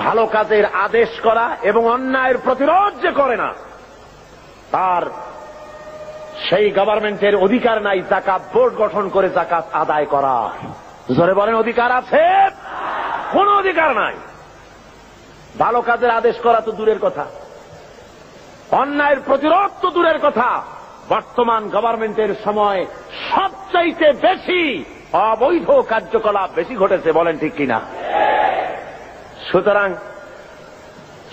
ভালো কাজের আদেশ করা এবং অন্যায়ের প্রতিরোধ যে করে না, তার সেই গভর্নমেন্টের অধিকার নাই যাকাত বোর্ড গঠন করে যাকাত আদায় করা। জোরে বলেন, অধিকার আছে? কোন অধিকার নাই। ভালো কাজের আদেশ করা তো দূরের কথা, অন্যায়ের প্রতিরোধ তো দূরের কথা। বর্তমান গভর্নমেন্টের সময় সবচাইতে বেশি অবৈধ কার্যকলাপ বেশি ঘটেছে, বলেন ঠিক কিনা? সুতরাং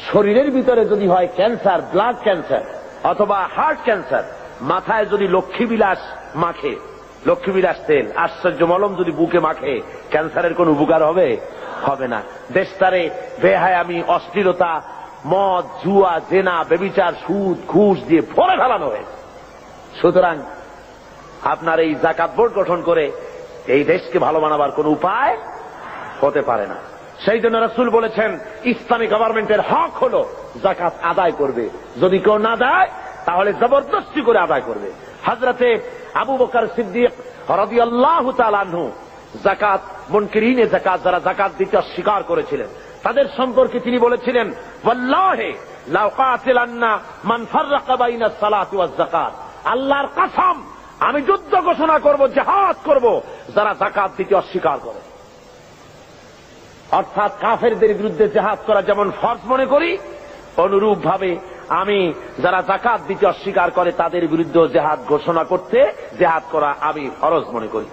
শরীরের ভিতরে যদি হয় ক্যান্সার, ব্লাড ক্যান্সার অথবা হার্ট ক্যান্সার, মাথায় যদি লক্ষ্মীবিলাস মাখে, লক্ষ্মীবিলাস তেল, আশ্চর্য মলম যদি বুকে মাখে, ক্যান্সারের কোন উপকার হবে? হবে না। দেশটারে বেহায়ামি, অশ্লীলতা, মদ, জুয়া, জেনা, ব্যভিচার, সুদ, ঘুষ দিয়ে ভরে ফেলানো হয়েছে। সুতরাং আপনার এই যাকাত বোর্ড গঠন করে এই দেশকে ভালো বানাবার কোন উপায় হতে পারে না। সেই জন্য রাসূল বলেছেন ইসলামী গভর্নমেন্টের হক হলো যাকাত আদায় করবে, যদি কেউ না দেয় তাহলে জবরদস্তি করে আদায় করবে। হযরতে আবু বকর সিদ্দিক রাদিয়াল্লাহু তাআলা আনহু যাকাত মুনকিরিনে যাকাত, যারা যাকাত দিতে অস্বীকার করেছিলেন, তাদের সম্পর্কে তিনি বলেছিলেন ওয়াল্লাহি লাউ কাতিলান্না মান ফাররাকা বাইনা সালাতি ওয়াজ যাকাত, আল্লাহর কসম আমি যুদ্ধ ঘোষণা করব, জিহাদ করব যারা যাকাত দিতে অস্বীকার করে। অর্থাৎ কাফেরদের বিরুদ্ধে জিহাদ করা যেমন ফরজ মনে করি, অনুরূপ ভাবে আমি যারা যাকাত দিতে অস্বীকার করে তাদের বিরুদ্ধে জিহাদ ঘোষণা করতে, জিহাদ করা আমি ফরজ মনে করি।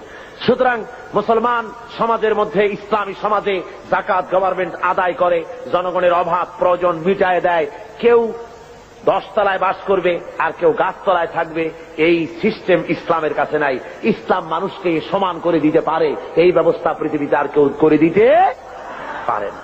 সুতরাং মুসলমান সমাজের মধ্যে, ইসলামী সমাজে যাকাত গভর্নমেন্ট আদায় করে, জনগণের অভাব প্রয়োজন মিটায় দেয়। কেউ 10 তলায় বাস করবে আর কেউ গাছতলায় থাকবে, এই সিস্টেম ইসলামের কাছে নাই। ইসলাম মানুষকে সমান করে দিতে পারে, এই ব্যবস্থা পৃথিবীতে আর কেউ করে দিতে পারে না।